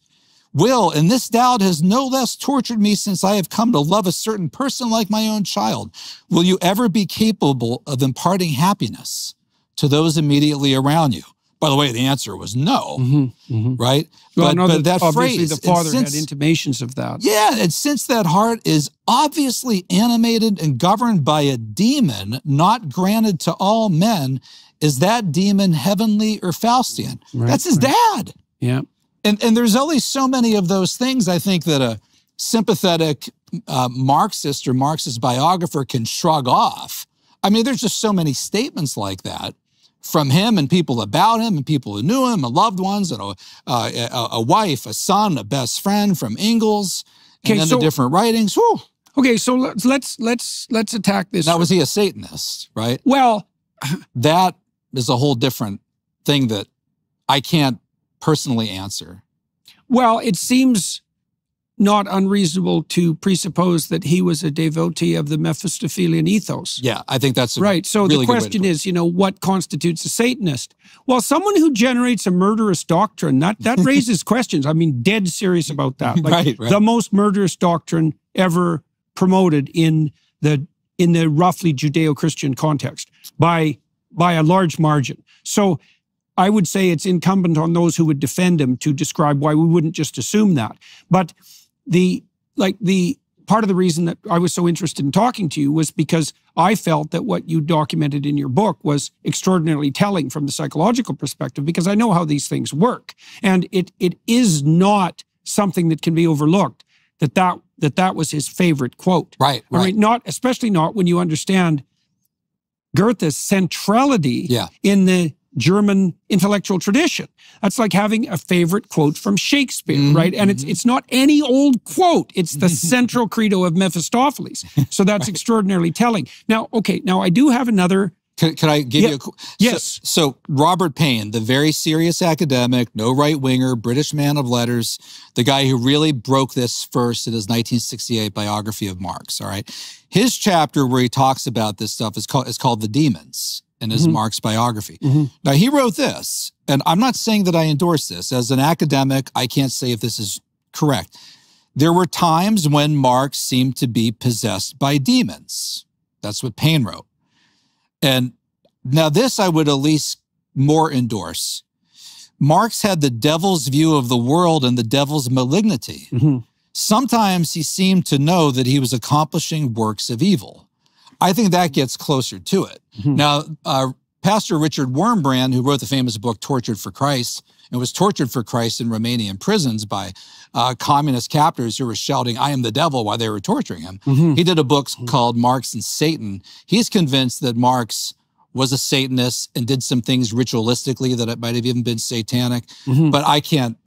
And this doubt has no less tortured me since I have come to love a certain person like my own child. Will you ever be capable of imparting happiness to those immediately around you? By the way, the answer was no, right? Well, but that obviously phrase, the father had intimations of that. Yeah, and since that heart is obviously animated and governed by a demon not granted to all men, is that demon heavenly or Faustian? That's his dad. Yeah. And there's only so many of those things, I think, that a sympathetic Marxist or Marxist biographer can shrug off. I mean, there's just so many statements like that from him and people about him and people who knew him and loved ones and a wife, a son, a best friend from Engels, and then the different writings. Whew. Okay, so let's attack this. Now, was he a Satanist, right? Well, that is a whole different thing that I can't personally answer. Well, it seems not unreasonable to presuppose that he was a devotee of the Mephistophelian ethos. Yeah, I think that's right. So really the question is, what constitutes a Satanist? Well, someone who generates a murderous doctrine, that raises questions. I mean, dead serious about that. Like the most murderous doctrine ever promoted in the roughly Judeo-Christian context by a large margin. So I would say it's incumbent on those who would defend him to describe why we wouldn't just assume that. But the part of the reason that I was so interested in talking to you was because I felt that what you documented in your book was extraordinarily telling from the psychological perspective, because I know how these things work. And it is not something that can be overlooked, that was his favorite quote. Right. I mean, especially not when you understand Goethe's centrality in the German intellectual tradition. That's like having a favorite quote from Shakespeare, right? And it's not any old quote. It's the central credo of Mephistopheles. So that's extraordinarily telling. Now, okay, now I do have another. Can I give you a... Yes. So Robert Payne, the very serious academic, no right-winger, British man of letters, the guy who really broke this first in his 1968 biography of Marx, all right? His chapter where he talks about this stuff is called The Demons in his Marx biography. Now, he wrote this, and I'm not saying that I endorse this. As an academic, I can't say if this is correct. There were times when Marx seemed to be possessed by demons. That's what Payne wrote. And now this I would at least more endorse. Marx had the devil's view of the world and the devil's malignity. Sometimes he seemed to know that he was accomplishing works of evil. I think that gets closer to it. Now, Pastor Richard Wurmbrand, who wrote the famous book Tortured for Christ, and was tortured for Christ in Romanian prisons by communist captors who were shouting, "I am the devil," while they were torturing him. He did a book called Marx and Satan. He's convinced that Marx was a Satanist and did some things ritualistically that it might have even been satanic. But I can't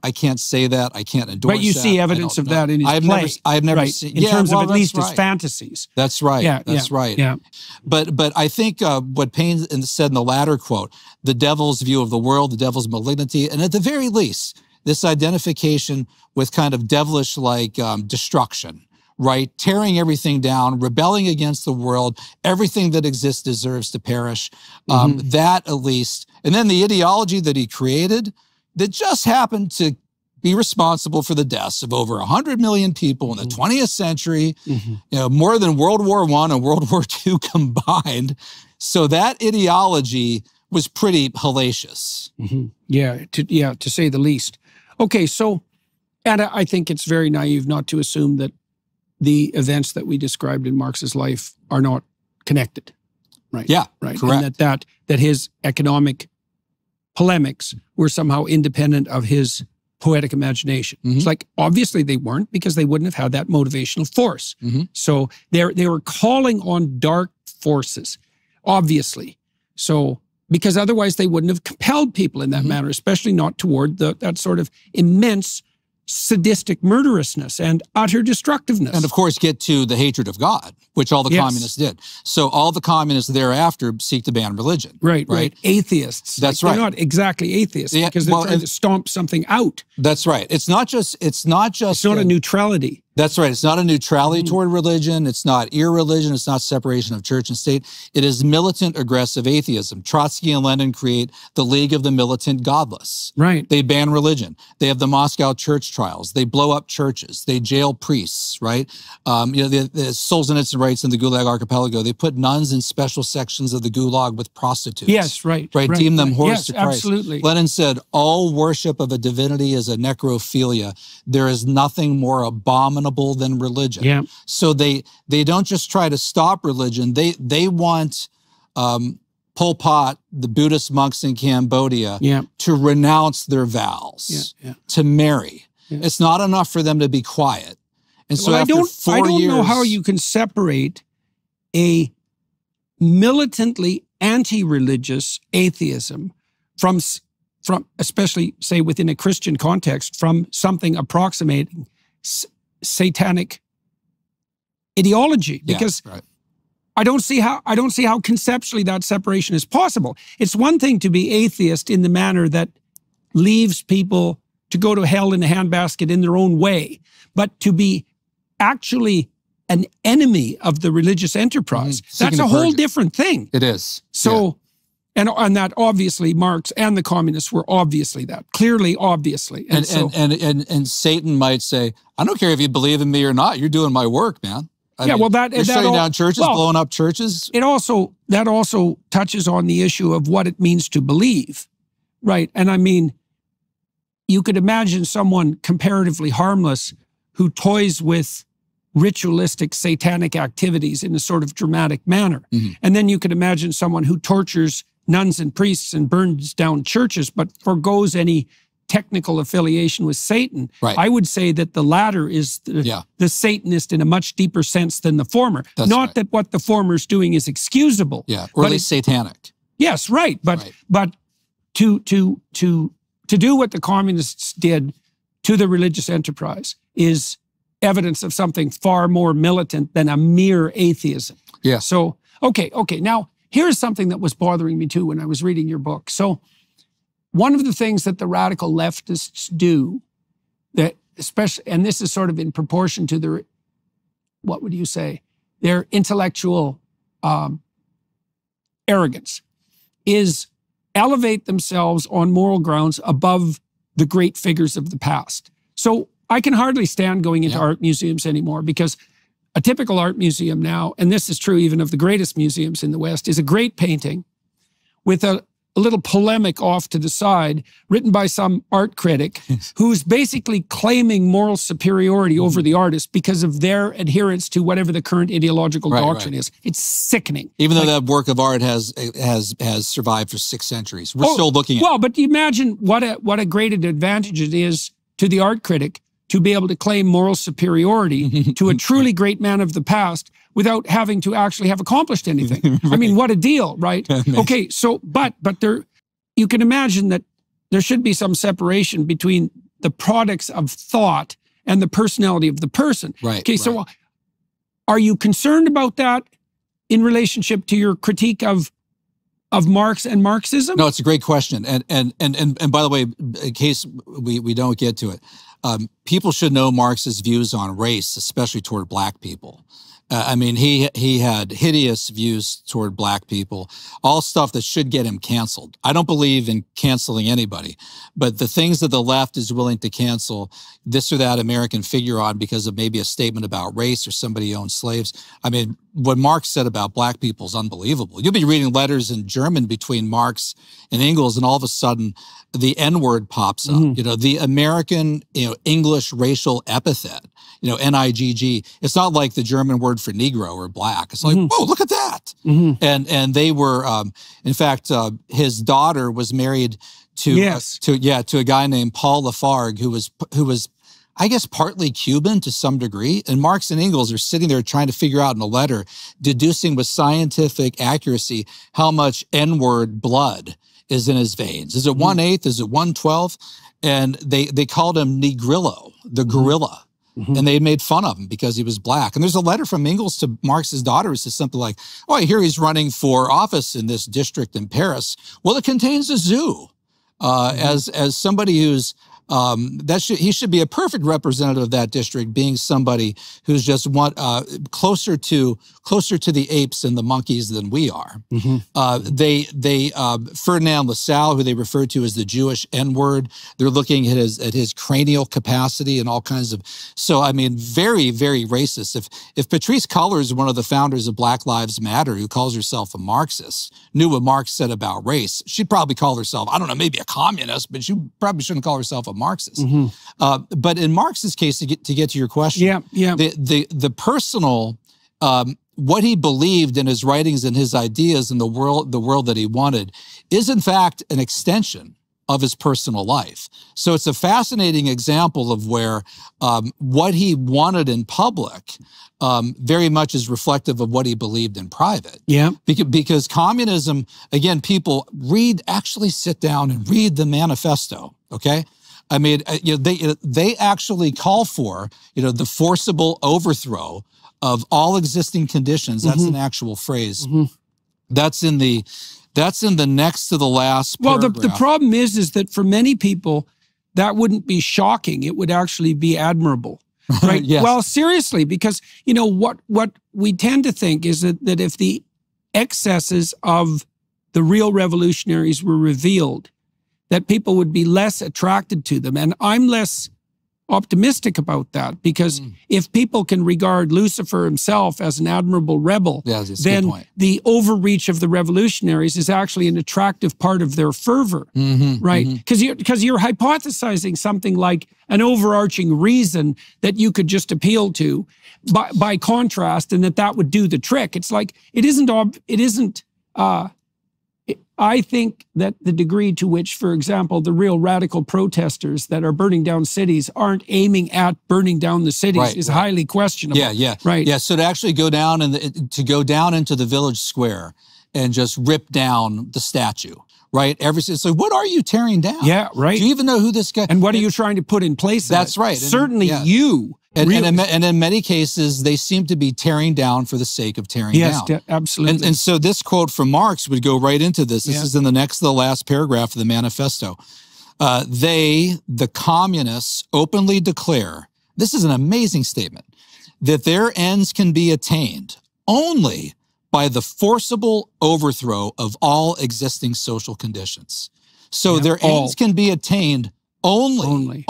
say that. I can't endorse that. But you see evidence of that in his play. I've never seen... In terms of at least his fantasies. That's right. That's right. But I think what Payne said in the latter quote, the devil's view of the world, the devil's malignity, and at the very least, this identification with kind of devilish-like destruction, right? Tearing everything down, rebelling against the world, everything that exists deserves to perish. That at least, and then the ideology that he created that just happened to be responsible for the deaths of over 100 million people in the 20th century, you know, more than World War I and World War II combined. So that ideology was pretty hellacious. To say the least. Okay, so, and I think it's very naive not to assume that the events that we described in Marx's life are not connected, right? Yeah, right. Correct. And that his economic polemics were somehow independent of his poetic imagination. It's like, obviously they weren't, because they wouldn't have had that motivational force. So they were calling on dark forces, obviously. So, because otherwise they wouldn't have compelled people in that manner, especially not toward that sort of immense sadistic murderousness and utter destructiveness. And of course get to the hatred of God, which all the communists did. So all the communists thereafter seek to ban religion. Right. Atheists. That's right. They're not exactly atheists, because they're trying to stomp something out. That's right. It's not a neutrality. That's right. It's not a neutrality toward religion. It's not irreligion. It's not separation of church and state. It is militant, aggressive atheism. Trotsky and Lenin create the League of the Militant Godless. Right. They ban religion. They have the Moscow church trials. They blow up churches. They jail priests, right? You know, the Solzhenitsyn writes in the Gulag Archipelago, they put nuns in special sections of the Gulag with prostitutes. Yes, right. Deem them whores to Christ. Absolutely. Lenin said, all worship of a divinity is a necrophilia. There is nothing more abominable than religion. So they don't just try to stop religion. They want Pol Pot, the Buddhist monks in Cambodia, to renounce their vows, to marry. It's not enough for them to be quiet. And so after 4 years... I don't know how you can separate a militantly anti-religious atheism from, especially, say, within a Christian context, from something approximating satanic ideology, because I don't see how conceptually that separation is possible. It's one thing to be atheist in the manner that leaves people to go to hell in a handbasket in their own way, but to be actually an enemy of the religious enterprise, that's a whole different thing. It is. So, and that obviously Marx and the communists were obviously that, clearly, obviously. And Satan might say, I don't care if you believe in me or not, you're doing my work, man. I mean, you're shutting down churches, blowing up churches. That also touches on the issue of what it means to believe, right? And I mean, you could imagine someone comparatively harmless who toys with ritualistic satanic activities in a sort of dramatic manner. And then you could imagine someone who tortures nuns and priests and burns down churches, but forgoes any technical affiliation with Satan. Right. I would say that the latter is the Satanist in a much deeper sense than the former. That's Not right. that what the former is doing is excusable. Yeah, or at least satanic. Yes, right. But to do what the communists did to the religious enterprise is evidence of something far more militant than a mere atheism. Yeah. So, okay. Now, here's something that was bothering me too when I was reading your book. So, one of the things that the radical leftists do, that especially, and this is sort of in proportion to their, what would you say, their intellectual arrogance, is elevate themselves on moral grounds above the great figures of the past. So I can hardly stand going into art museums anymore, because a typical art museum now, and this is true even of the greatest museums in the West, is a great painting with a little polemic off to the side, written by some art critic who's basically claiming moral superiority over the artist because of their adherence to whatever the current ideological doctrine is. It's sickening. Even though that work of art has survived for 6 centuries, we're still looking at it. Well, but imagine what a great advantage it is to the art critic to be able to claim moral superiority to a truly great man of the past without having to actually have accomplished anything. Right. I mean, what a deal, right? Okay, so, but there, you can imagine that there should be some separation between the products of thought and the personality of the person. Right. Okay, so are you concerned about that in relationship to your critique of Marx and Marxism? No, it's a great question. And by the way, in case we don't get to it, people should know Marx's views on race, especially toward black people. I mean, he had hideous views toward black people, all stuff that should get him canceled. I don't believe in canceling anybody, but the things that the left is willing to cancel this or that American figure on because of maybe a statement about race or somebody who owned slaves. I mean, what Marx said about black people is unbelievable. You'll be reading letters in German between Marx and Engels, and all of a sudden the N-word pops up. You know, the American, English racial epithet, N-I-G-G. It's not like the German word for Negro or black. It's like, whoa, look at that. And they were, in fact, his daughter was married to a guy named Paul Lafargue, who was, I guess, partly Cuban to some degree. And Marx and Engels are sitting there trying to figure out in a letter, deducing with scientific accuracy how much N-word blood is in his veins. Is it 1/8? Is it 1/12? And they called him Negrillo, the gorilla. And they made fun of him because he was black. And there's a letter from Engels to Marx's daughter. It says something like, oh, I hear he's running for office in this district in Paris. Well, it contains a zoo. As somebody who's, he should be a perfect representative of that district, being somebody who's just closer to the apes and the monkeys than we are. Ferdinand Lassalle, who they refer to as the Jewish N-word, they're looking at his cranial capacity and all kinds of, so I mean, very, very racist. If Patrisse Cullors, one of the founders of Black Lives Matter, who calls herself a Marxist, knew what Marx said about race, she'd probably call herself, I don't know, maybe a communist, but she probably shouldn't call herself a Marxist. But in Marx's case, to get to your question, the personal, what he believed in his writings and his ideas and the world that he wanted is in fact an extension of his personal life. So it's a fascinating example of where what he wanted in public very much is reflective of what he believed in private. Because communism, again, people actually sit down and read the manifesto, okay? I mean, they actually call for, the forcible overthrow of all existing conditions. That's an actual phrase. That's in the next to the last paragraph. Well, the problem is that for many people, that wouldn't be shocking. It would actually be admirable, right? Yes. Well, seriously, because, what we tend to think is that if the excesses of the real revolutionaries were revealed, that people would be less attracted to them. And I'm less optimistic about that, because if people can regard Lucifer himself as an admirable rebel, then the overreach of the revolutionaries is actually an attractive part of their fervor, right? Because you're hypothesizing something like an overarching reason that you could just appeal to by contrast, and that would do the trick. It's like, I think that the degree to which, for example, the real radical protesters that are burning down cities aren't aiming at burning down the cities is highly questionable. So to actually go down into the village square and just rip down the statue, right? It's like, what are you tearing down? Yeah, right. Do you even know who this guy? And what are you trying to put in place? That's right. Certainly you. And in many cases, they seem to be tearing down for the sake of tearing down. Yes, absolutely. And so this quote from Marx would go right into this. This is in the next to the last paragraph of the manifesto. They, the communists, openly declare, this is an amazing statement, that their ends can be attained only by the forcible overthrow of all existing social conditions. So their ends can be attained only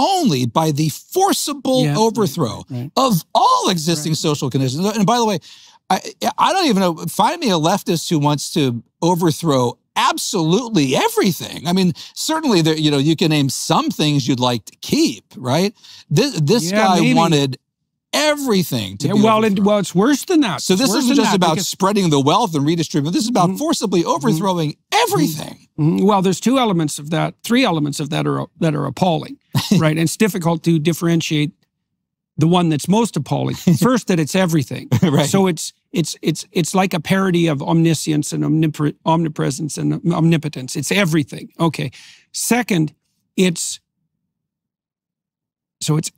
by the forcible overthrow of all existing social conditions. And by the way, I don't even know, find me a leftist who wants to overthrow absolutely everything. I mean, certainly there, you can name some things you'd like to keep, right? This guy wanted everything to be overthrown. Well, it's worse than that. So this isn't just about spreading the wealth and redistributing. This is about forcibly overthrowing everything. Well, there's three elements of that are appalling, right? And it's difficult to differentiate the one that's most appalling. First, that it's everything. Right. So it's like a parody of omniscience and omnipresence and omnipotence. It's everything. Okay. Second, it's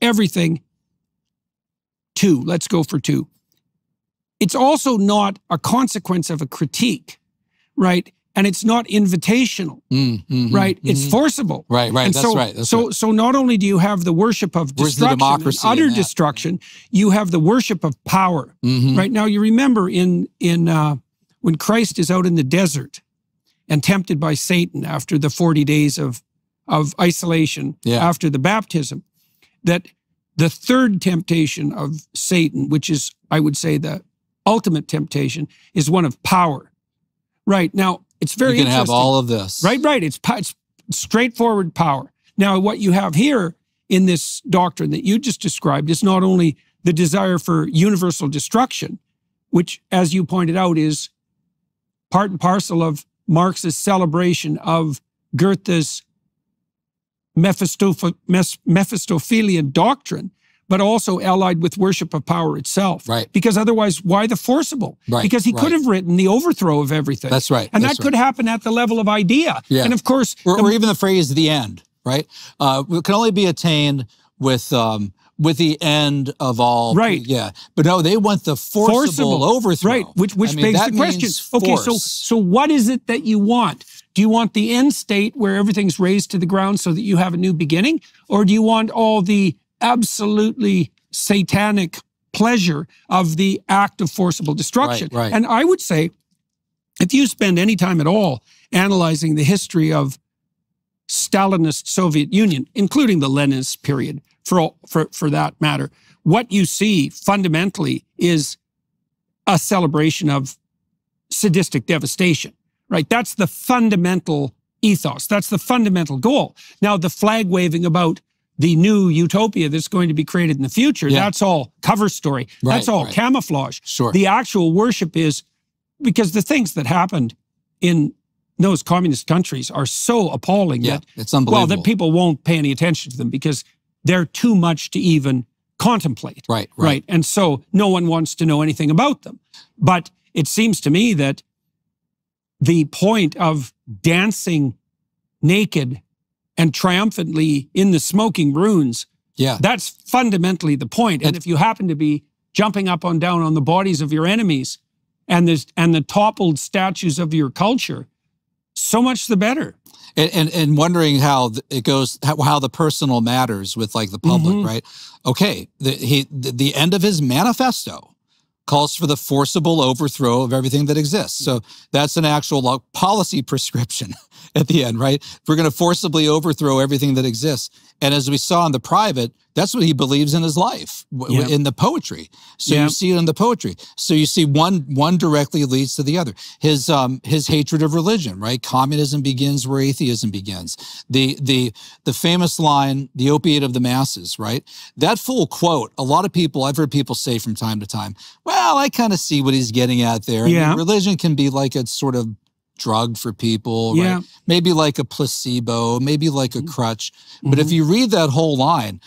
everything. Two, let's go for two. It's also not a consequence of a critique, right? And it's not invitational, right? It's forcible. Right. And that's right. So not only do you have the worship of destruction, and utter destruction, you have the worship of power, right? Now, you remember when Christ is out in the desert and tempted by Satan after the 40 days of isolation, after the baptism, that the third temptation of Satan, which is, I would say, the ultimate temptation, is one of power. Right. Now, it's very interesting. You can have all of this. Right. It's straightforward power. Now, what you have here in this doctrine that you just described is not only the desire for universal destruction, which, as you pointed out, is part and parcel of Marx's celebration of Goethe's Mephistophelian doctrine, but also allied with worship of power itself. Right. Because otherwise, why the forcible? Right. Because he could have written the overthrow of everything. That's right. And that could happen at the level of idea. Yeah. And of course... Or even the phrase, the end, right? It can only be attained with the end of all. Right. Yeah. But no, they want the forcible overthrow. Right. Which begs the question. Okay, so what is it that you want? Do you want the end state where everything's raised to the ground so that you have a new beginning? Or do you want all the absolutely satanic pleasure of the act of forcible destruction? Right. And I would say, if you spend any time at all analyzing the history of Stalinist Soviet Union, including the Leninist period, for that matter, what you see fundamentally is a celebration of sadistic devastation. Right, that's the fundamental ethos. That's the fundamental goal. Now, the flag waving about the new utopia that's going to be created in the future, that's all cover story. That's all camouflage. Sure. The actual worship is, because the things that happened in those communist countries are so appalling that it's unbelievable. Well, that people won't pay any attention to them because they're too much to even contemplate. Right. And so no one wants to know anything about them. But it seems to me that the point of dancing naked and triumphantly in the smoking ruins, that's fundamentally the point. And if you happen to be jumping up and down on the bodies of your enemies and the toppled statues of your culture, so much the better. And wondering how it goes, how the personal matters with like the public, right? Okay, the end of his manifesto calls for the forcible overthrow of everything that exists. So that's an actual policy prescription at the end, right? We're going to forcibly overthrow everything that exists. And as we saw in the private, that's what he believes in his life, in the poetry. So you see it in the poetry. So you see one directly leads to the other. His hatred of religion, right? Communism begins where atheism begins. The famous line, the opiate of the masses, right? That full quote, a lot of people, I've heard people say from time to time, well, I kind of see what he's getting at there. Yeah. I mean, religion can be like a sort of drug for people, right? Maybe like a placebo, maybe like a crutch. But if you read that whole line,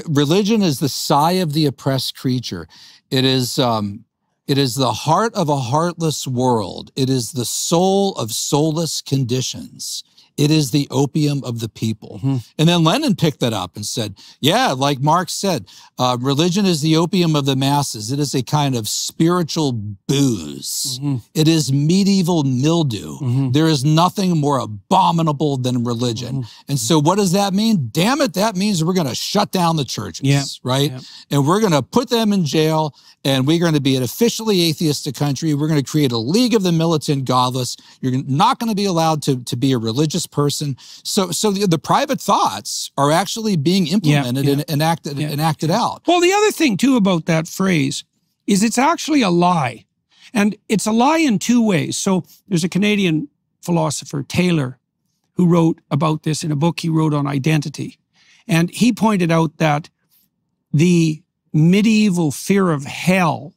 religion is the sigh of the oppressed creature. It is the heart of a heartless world. It is the soul of soulless conditions. It is the opium of the people. And then Lenin picked that up and said, yeah, like Marx said, religion is the opium of the masses. It is a kind of spiritual booze. It is medieval mildew. There is nothing more abominable than religion. And so what does that mean? Damn it, that means we're going to shut down the churches, right? And we're going to put them in jail, and we're going to be an officially atheistic country. We're going to create a league of the militant godless. You're not going to be allowed to be a religious person. So the private thoughts are actually being implemented and acted out. Well, the other thing too about that phrase is it's actually a lie. And it's a lie in two ways. So there's a Canadian philosopher, Taylor, who wrote about this in a book he wrote on identity. And he pointed out that the medieval fear of hell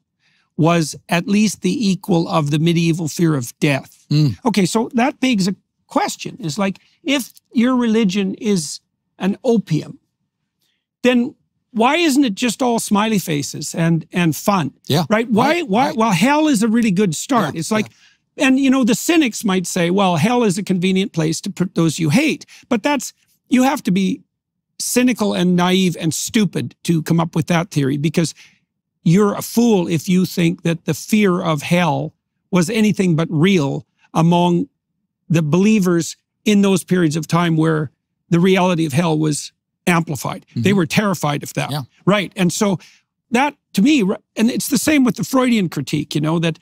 was at least the equal of the medieval fear of death. Okay, so that begs a question. Is like, if your religion is an opium, then why isn't it just all smiley faces and fun? Right? Why? Well, hell is a really good start. It's like, and you know, the cynics might say, well, hell is a convenient place to put those you hate. But you have to be cynical and naive and stupid to come up with that theory, because you're a fool if you think that the fear of hell was anything but real among the believers in those periods of time where the reality of hell was amplified. They were terrified of that. Right. And so that, to me, and it's the same with the Freudian critique, you know, that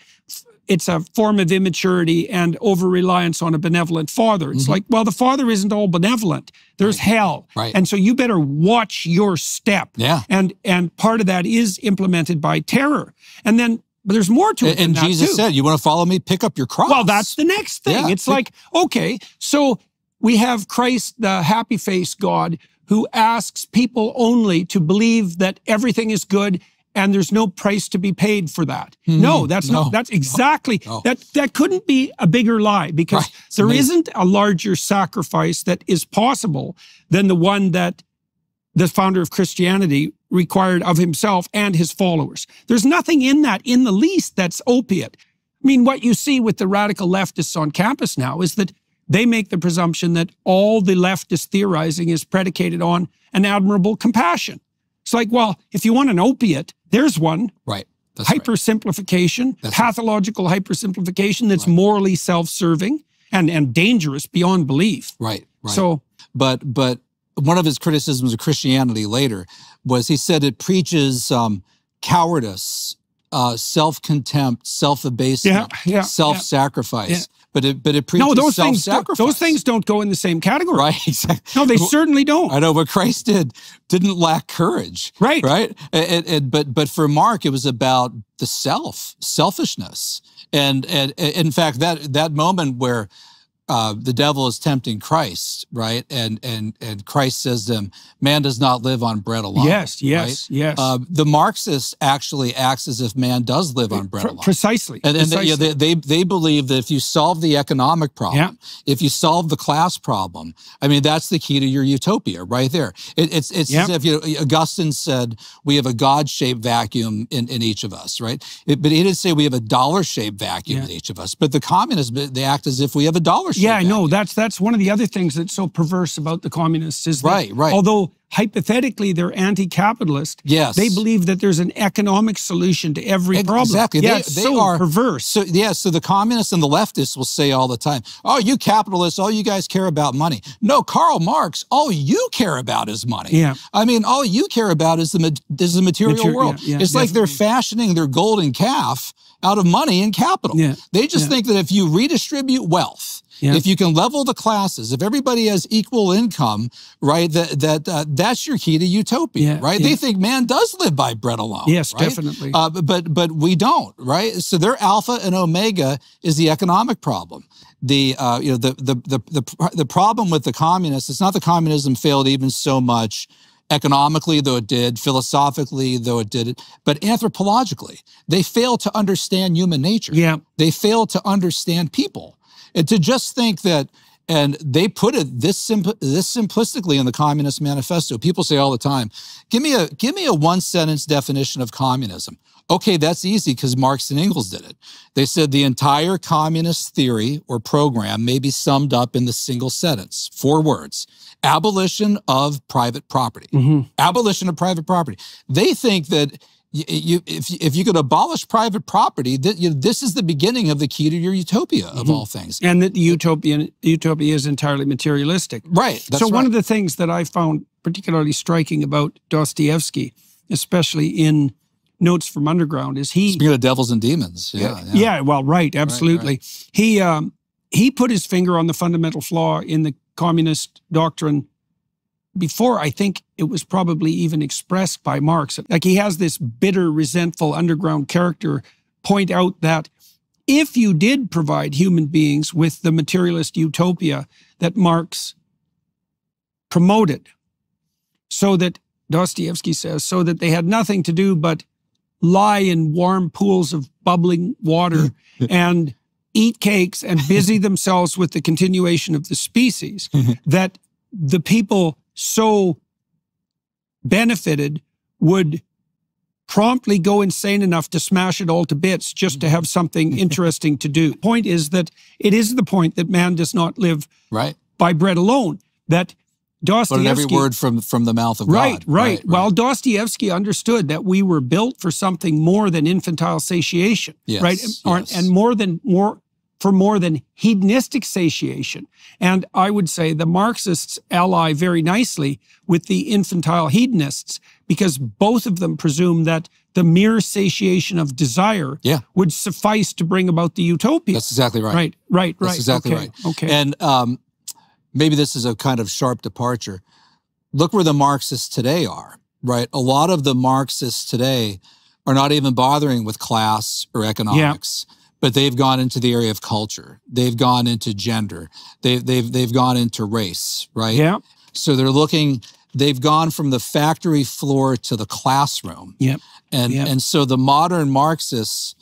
it's a form of immaturity and over-reliance on a benevolent father. It's like, well, the father isn't all benevolent. There's hell. And so you better watch your step. And part of that is implemented by terror. And then, but there's more to it. And Jesus said, you want to follow me? Pick up your cross. Well, that's the next thing. It's like, okay, so we have Christ, the happy face God, who asks people only to believe that everything is good and there's no price to be paid for that. No, that's not, that's exactly, that couldn't be a bigger lie, because there isn't a larger sacrifice that is possible than the one that the founder of Christianity required of himself and his followers. There's nothing in that in the least that's opiate. I mean, what you see with the radical leftists on campus now is that they make the presumption that all the leftist theorizing is predicated on an admirable compassion. It's like, well, if you want an opiate, there's one. That's hypersimplification, pathological hypersimplification that's morally self-serving and dangerous beyond belief. So, but one of his criticisms of Christianity later was, he said it preaches cowardice, self-contempt, self-abasement, self-sacrifice. But it preaches self-sacrifice. Those things don't go in the same category. Exactly. No, they certainly don't. I know what Christ didn't lack courage. Right. But for Mark, it was about the selfishness. And in fact, that moment where the devil is tempting Christ, right? And Christ says to him, man does not live on bread alone. Yes. The Marxists actually acts as if man does live on bread alone. Precisely. And they believe that if you solve the economic problem, if you solve the class problem, I mean, that's the key to your utopia right there. It's as if, Augustine said, we have a God-shaped vacuum in each of us, right? But he didn't say we have a dollar-shaped vacuum in each of us. But the communists, they act as if we have a dollar. Yeah, I know. That's one of the other things that's so perverse about the communists is that although hypothetically they're anti-capitalist, they believe that there's an economic solution to every problem. Exactly. Yeah, they are perverse. So the communists and the leftists will say all the time, oh, you capitalists, all you guys care about money. No, Karl Marx, all you care about is money. I mean, all you care about is the material world. It's like they're fashioning their golden calf out of money and capital. They just think that if you redistribute wealth, Yeah. If you can level the classes, if everybody has equal income, right, that's your key to utopia, right? They think man does live by bread alone. Yes, right? definitely. But we don't, right? So their alpha and omega is the economic problem. The problem with the communists, it's not the communism failed even so much economically, though it did, philosophically, though it did, but anthropologically. They fail to understand human nature. Yeah. They fail to understand people. And to just think that, and they put it this simplistically in the Communist Manifesto. People say all the time, give me a one-sentence definition of communism. Okay, that's easy because Marx and Engels did it. They said the entire communist theory or program may be summed up in the single sentence, 4 words: abolition of private property. Abolition of private property. They think that if you could abolish private property, this is the beginning of the key to your utopia of all things. And that the utopia is entirely materialistic. Right. So one of the things that I found particularly striking about Dostoevsky, especially in Notes from Underground, is Speaking of devils and demons. Yeah, well, right, absolutely. Right. He put his finger on the fundamental flaw in the communist doctrine before I think it was probably even expressed by Marx. Like, he has this bitter, resentful underground character point out that if you did provide human beings with the materialist utopia that Marx promoted, so that, Dostoevsky says, so that they had nothing to do but lie in warm pools of bubbling water and eat cakes and busy themselves with the continuation of the species, that the people so benefited would promptly go insane enough to smash it all to bits just to have something interesting to do. Point is that it is the point that man does not live by bread alone, that Dostoevsky, but in every word from the mouth of God. Right. Well, Dostoevsky understood that we were built for something more than infantile satiation, right? And for more than hedonistic satiation. And I would say the Marxists ally very nicely with the infantile hedonists, because both of them presume that the mere satiation of desire would suffice to bring about the utopia. That's exactly right. Right. That's exactly right. Okay. And maybe this is a kind of sharp departure. Look where the Marxists today are, right? A lot of the Marxists today are not even bothering with class or economics. But they've gone into the area of culture. They've gone into gender. They've gone into race, right? Yeah. So they've gone from the factory floor to the classroom. And so the modern Marxists,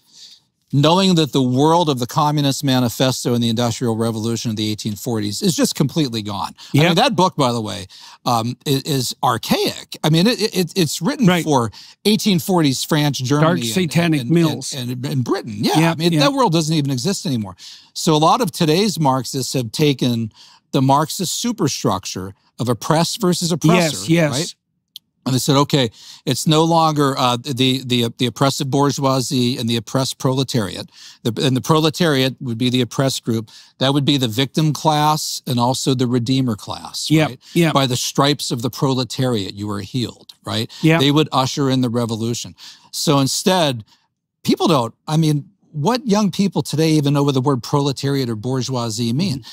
knowing that the world of the Communist Manifesto and the Industrial Revolution of the 1840s is just completely gone. I mean, that book, by the way, is archaic. I mean, it's written for 1840s France, Germany, dark satanic mills, and Britain. I mean, that world doesn't even exist anymore. So a lot of today's Marxists have taken the Marxist superstructure of oppressed versus oppressor, right? And they said, okay, it's no longer the oppressive bourgeoisie and the oppressed proletariat. And the proletariat would be the oppressed group. That would be the victim class and also the redeemer class, right? By the stripes of the proletariat, you were healed, right? They would usher in the revolution. So instead, people don't, I mean, what young people today even know what the word proletariat or bourgeoisie mean?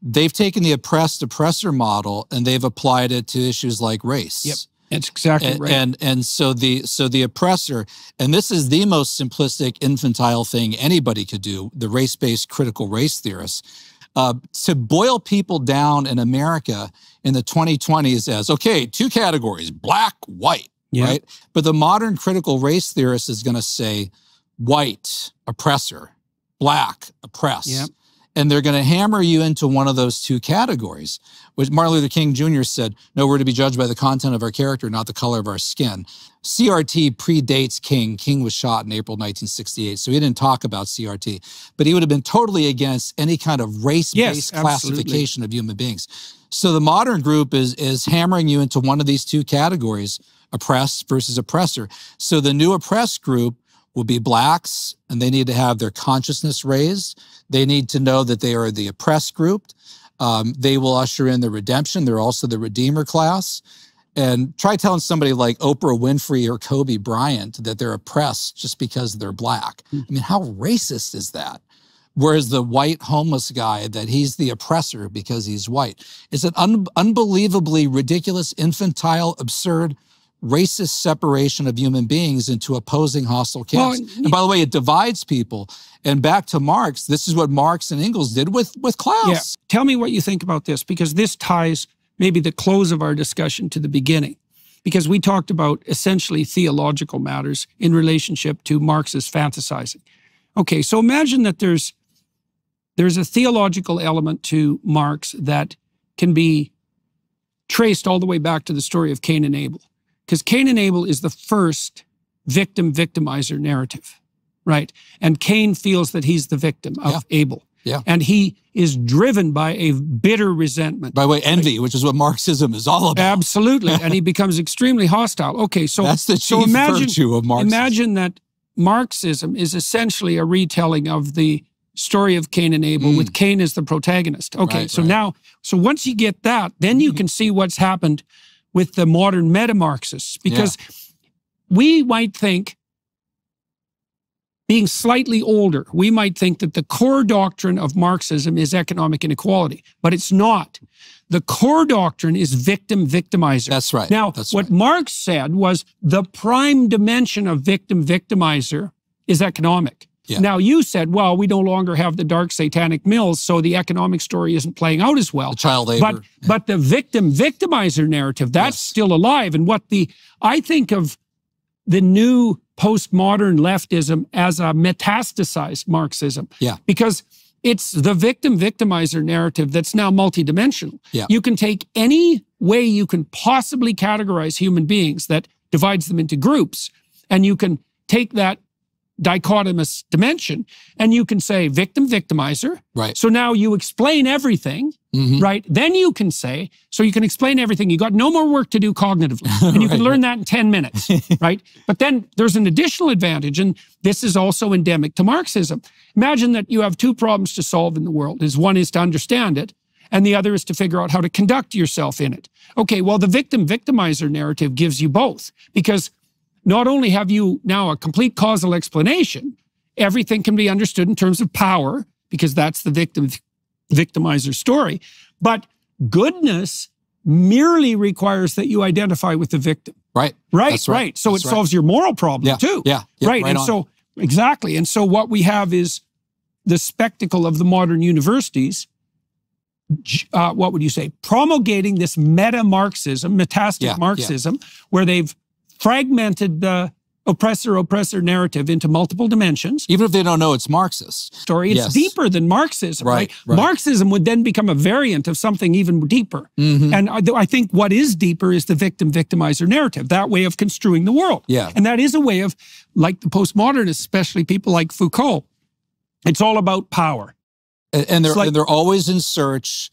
They've taken the oppressed-oppressor model and they've applied it to issues like race. That's exactly right. And so the oppressor, and this is the most simplistic, infantile thing anybody could do, the race-based critical race theorists, to boil people down in America in the 2020s as, okay, 2 categories, black, white, right? But the modern critical race theorist is going to say white, oppressor, black, oppressed. And they're going to hammer you into one of those 2 categories, which Martin Luther King Jr. said, no, we're to be judged by the content of our character, not the color of our skin. CRT predates King. King was shot in April 1968, so he didn't talk about CRT. But he would have been totally against any kind of race-based classification of human beings. So the modern group is hammering you into one of these 2 categories, oppressed versus oppressor. So the new oppressed group will be blacks, and they need to have their consciousness raised. They need to know that they are the oppressed group. They will usher in the redemption. They're also the redeemer class. And try telling somebody like Oprah Winfrey or Kobe Bryant that they're oppressed just because they're black. I mean, how racist is that? whereas the white homeless guy, that he's the oppressor because he's white. It's an unbelievably ridiculous, infantile, absurd, racist separation of human beings into opposing hostile camps. Well, and by the way, it divides people. And back to Marx, this is what Marx and Engels did with class. Yeah. Tell me what you think about this, because this ties maybe the close of our discussion to the beginning, because we talked about essentially theological matters in relationship to Marx's fantasizing. Okay, so imagine that there's a theological element to Marx that can be traced all the way back to the story of Cain and Abel. Because Cain and Abel is the first victim-victimizer narrative, right? And Cain feels that he's the victim of Abel. Yeah. And he is driven by a bitter resentment. By the way, envy, which is what Marxism is all about. Absolutely. And he becomes extremely hostile. Okay, so that's the chief virtue of Marxism. Imagine that Marxism is essentially a retelling of the story of Cain and Abel, with Cain as the protagonist. Okay, right, so now, so once you get that, then you can see what's happened with the modern meta-Marxists, because we might think, being slightly older, we might think that the core doctrine of Marxism is economic inequality, but it's not. The core doctrine is victim-victimizer. That's right. Now, what Marx said was the prime dimension of victim-victimizer is economic. Yeah. Now, you said, well, we no longer have the dark satanic mills, so the economic story isn't playing out as well. The child labor. But the victim-victimizer narrative, that's still alive. And I think of the new postmodern leftism as a metastasized Marxism. Yeah. Because it's the victim-victimizer narrative that's now multidimensional. Yeah. You can take any way you can possibly categorize human beings that divides them into groups, and you can take that dichotomous dimension, and you can say victim-victimizer. Right. So now you explain everything, right? Then you can say, so you can explain everything. You got no more work to do cognitively, and you can learn that in 10 minutes, right? But then there's an additional advantage, and this is also endemic to Marxism. Imagine that you have two problems to solve in the world. One is to understand it, and the other is to figure out how to conduct yourself in it. Okay, well, the victim-victimizer narrative gives you both, because not only have you now a complete causal explanation, everything can be understood in terms of power, because that's the victim-victimizer story, but goodness merely requires that you identify with the victim. Right. Right, That's right. So it solves your moral problem too. Yeah. Right. And so, exactly. And so what we have is the spectacle of the modern universities, what would you say, promulgating this meta-Marxism, metastasized Marxism, where they've fragmented the oppressor-oppressor narrative into multiple dimensions. Even if they don't know it's Marxist. It's deeper than Marxism, right? Right? Marxism would then become a variant of something even deeper. And I think what is deeper is the victim-victimizer narrative, that way of construing the world. Yeah. And that is a way of, like the postmodernists, especially people like Foucault, it's all about power. And they're always in search.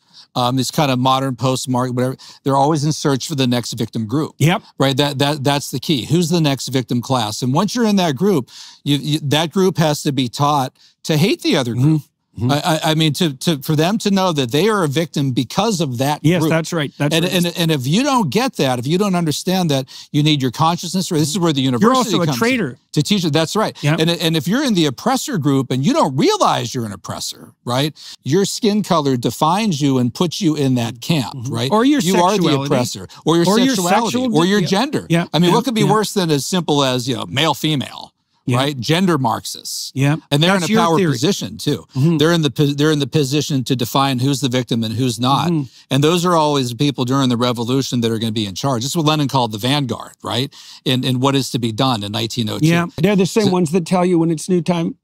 This kind of modern post-Marx, whatever, they're always in search for the next victim group. Yep. Right. That's the key. Who's the next victim class? And once you're in that group, that group has to be taught to hate the other group. I mean, for them to know that they are a victim because of that group. Yes, that's right. And if you don't get that, if you don't understand that, you need your consciousness. Or this is where the university You're also comes a traitor to teach it. That's right. Yep. And if you're in the oppressor group and you don't realize you're an oppressor, right? Your skin color defines you and puts you in that camp, right? Or your you are the oppressor, or your sexuality, or your gender. Yeah. I mean, what could be worse than as simple as male, female? Yeah. Right, gender Marxists. Yeah, and they're in a power position too. They're in the position to define who's the victim and who's not. And those are always people during the revolution that are going to be in charge. This is what Lenin called the vanguard, right? In what is to be done in 1902. Yeah, they're the same ones that tell you when it's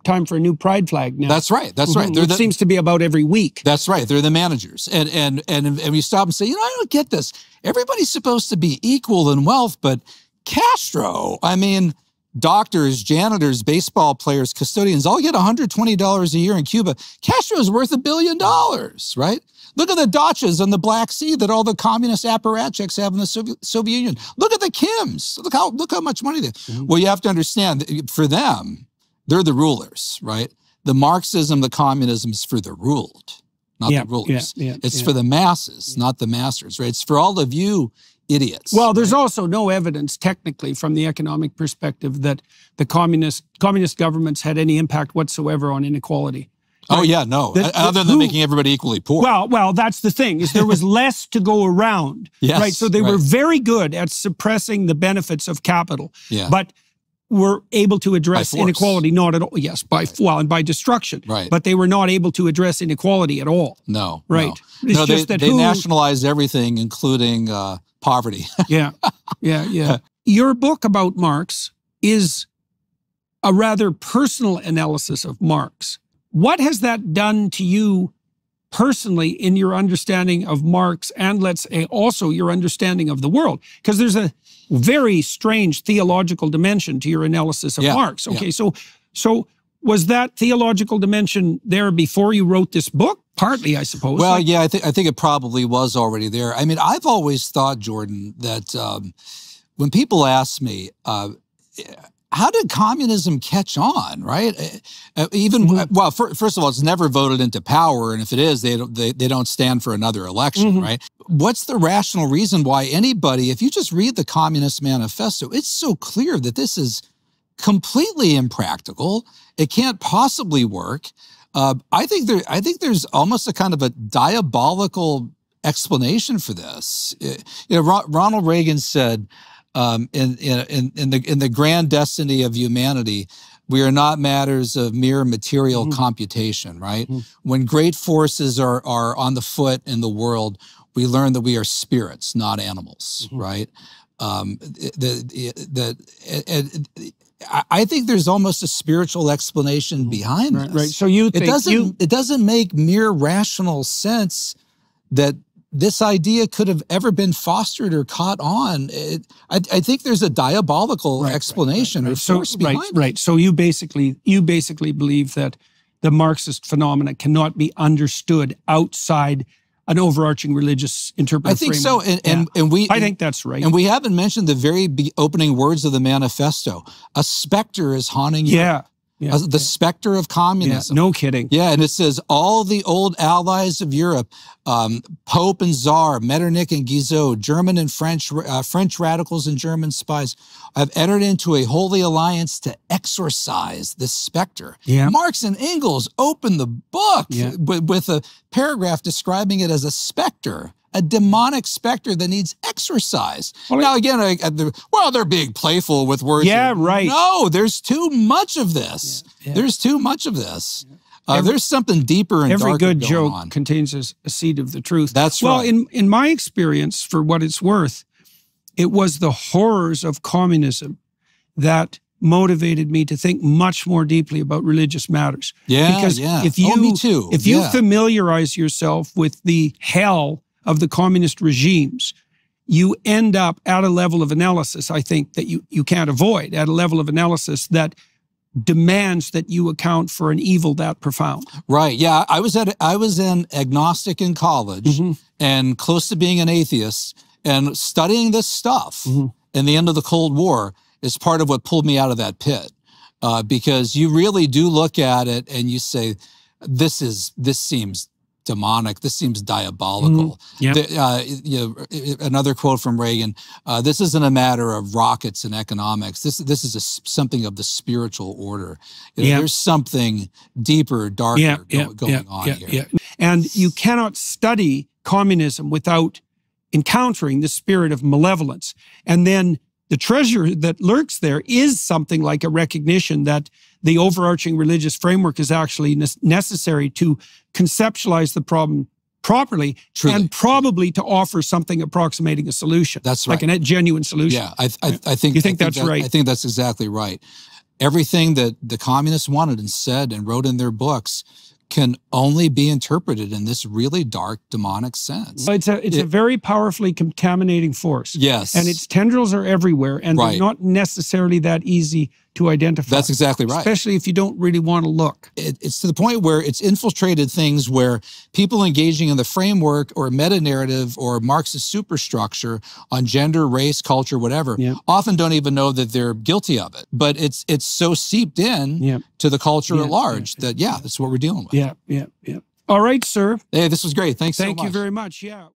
time for a new pride flag. Now that's right. That's right. It seems to be about every week. That's right. They're the managers. And we stop and say, I don't get this. Everybody's supposed to be equal in wealth, but Castro, I mean, doctors, janitors, baseball players, custodians all get $120 a year in Cuba. Castro is worth $1 billion, right? Look at the dachas on the Black Sea that all the communist apparatchiks have in the Soviet Union. Look at the Kims. Look how much money they have. Well, you have to understand that for them, they're the rulers, right? The Marxism, the communism is for the ruled, not the rulers. It's for the masses, not the masters, right? It's for all of you idiots. Well, there's also no evidence technically from the economic perspective that the communist governments had any impact whatsoever on inequality. Oh, yeah, no. Other than making everybody equally poor. Well, that's the thing, is there was less to go around. Yes, right? So they were very good at suppressing the benefits of capital, but were able to address inequality not at all. Yes, and by destruction. Right. But they were not able to address inequality at all. No. Right. No, It's just that they nationalized everything, including poverty. Yeah. Your book about Marx is a rather personal analysis of Marx. What has that done to you personally in your understanding of Marx and, let's say, also your understanding of the world? Because there's a very strange theological dimension to your analysis of Marx. Okay, so was that theological dimension there before you wrote this book? Partly, I suppose. Well, yeah, I think it probably was already there. I mean, I've always thought, Jordan, that when people ask me, how did communism catch on, right? Well, first of all, it's never voted into power, and if it is, they don't stand for another election, right? What's the rational reason why anybody, if you just read the Communist Manifesto, it's so clear that this is completely impractical. It can't possibly work. I think there's almost a kind of a diabolical explanation for this. Ronald Reagan said, in the grand destiny of humanity, we are not matters of mere material computation, right? When great forces are on the foot in the world, we learn that we are spirits, not animals, right? I think there's almost a spiritual explanation behind this. Right. So you think it doesn't make mere rational sense that this idea could have ever been fostered or caught on. I think there's a diabolical explanation or force behind it. Right. So you basically believe that the Marxist phenomena cannot be understood outside an overarching religious interpretive framework. I think so, I think that's right. And we haven't mentioned the very opening words of the manifesto. A specter is haunting you. The specter of communism. No kidding. Yeah, and it says, all the old allies of Europe, Pope and Tsar, Metternich and Guizot, German and French radicals and German spies, have entered into a holy alliance to exorcise this specter. Marx and Engels opened the book with a paragraph describing it as a specter. A demonic specter that needs exorcise. Now, again, they're being playful with words. Yeah, right. No, there's too much of this. There's too much of this. There's something deeper and darker going on. Every good joke contains a seed of the truth. That's right. Well, in my experience, for what it's worth, it was the horrors of communism that motivated me to think much more deeply about religious matters. Because if you familiarize yourself with the hell of the communist regimes, you end up at a level of analysis, I think, that you can't avoid, at a level of analysis that demands that you account for an evil that profound. Right. Yeah. I was an agnostic in college and close to being an atheist, and studying this stuff in the end of the Cold War is part of what pulled me out of that pit. Because you really do look at it and you say, this seems demonic. This seems diabolical. Another quote from Reagan: "This isn't a matter of rockets and economics. This is something of the spiritual order. There's something deeper, darker going on here." And you cannot study communism without encountering the spirit of malevolence. And then the treasure that lurks there is something like a recognition that the overarching religious framework is actually necessary to conceptualize the problem properly and probably to offer something approximating a solution. That's right. Like a genuine solution. Yeah, I think you think that's right. I think that's exactly right. Everything that the communists wanted and said and wrote in their books can only be interpreted in this really dark, demonic sense. It's a very powerfully contaminating force. Yes. And its tendrils are everywhere, and they're not necessarily that easy to identify. That's exactly right. Especially if you don't really want to look. It's to the point where it's infiltrated things where people engaging in the framework or meta-narrative or Marxist superstructure on gender, race, culture, whatever, often don't even know that they're guilty of it. But it's so seeped in to the culture at large that, that's what we're dealing with. Yeah. All right, sir. Hey, this was great. Thanks so much. Thank you very much. Yeah.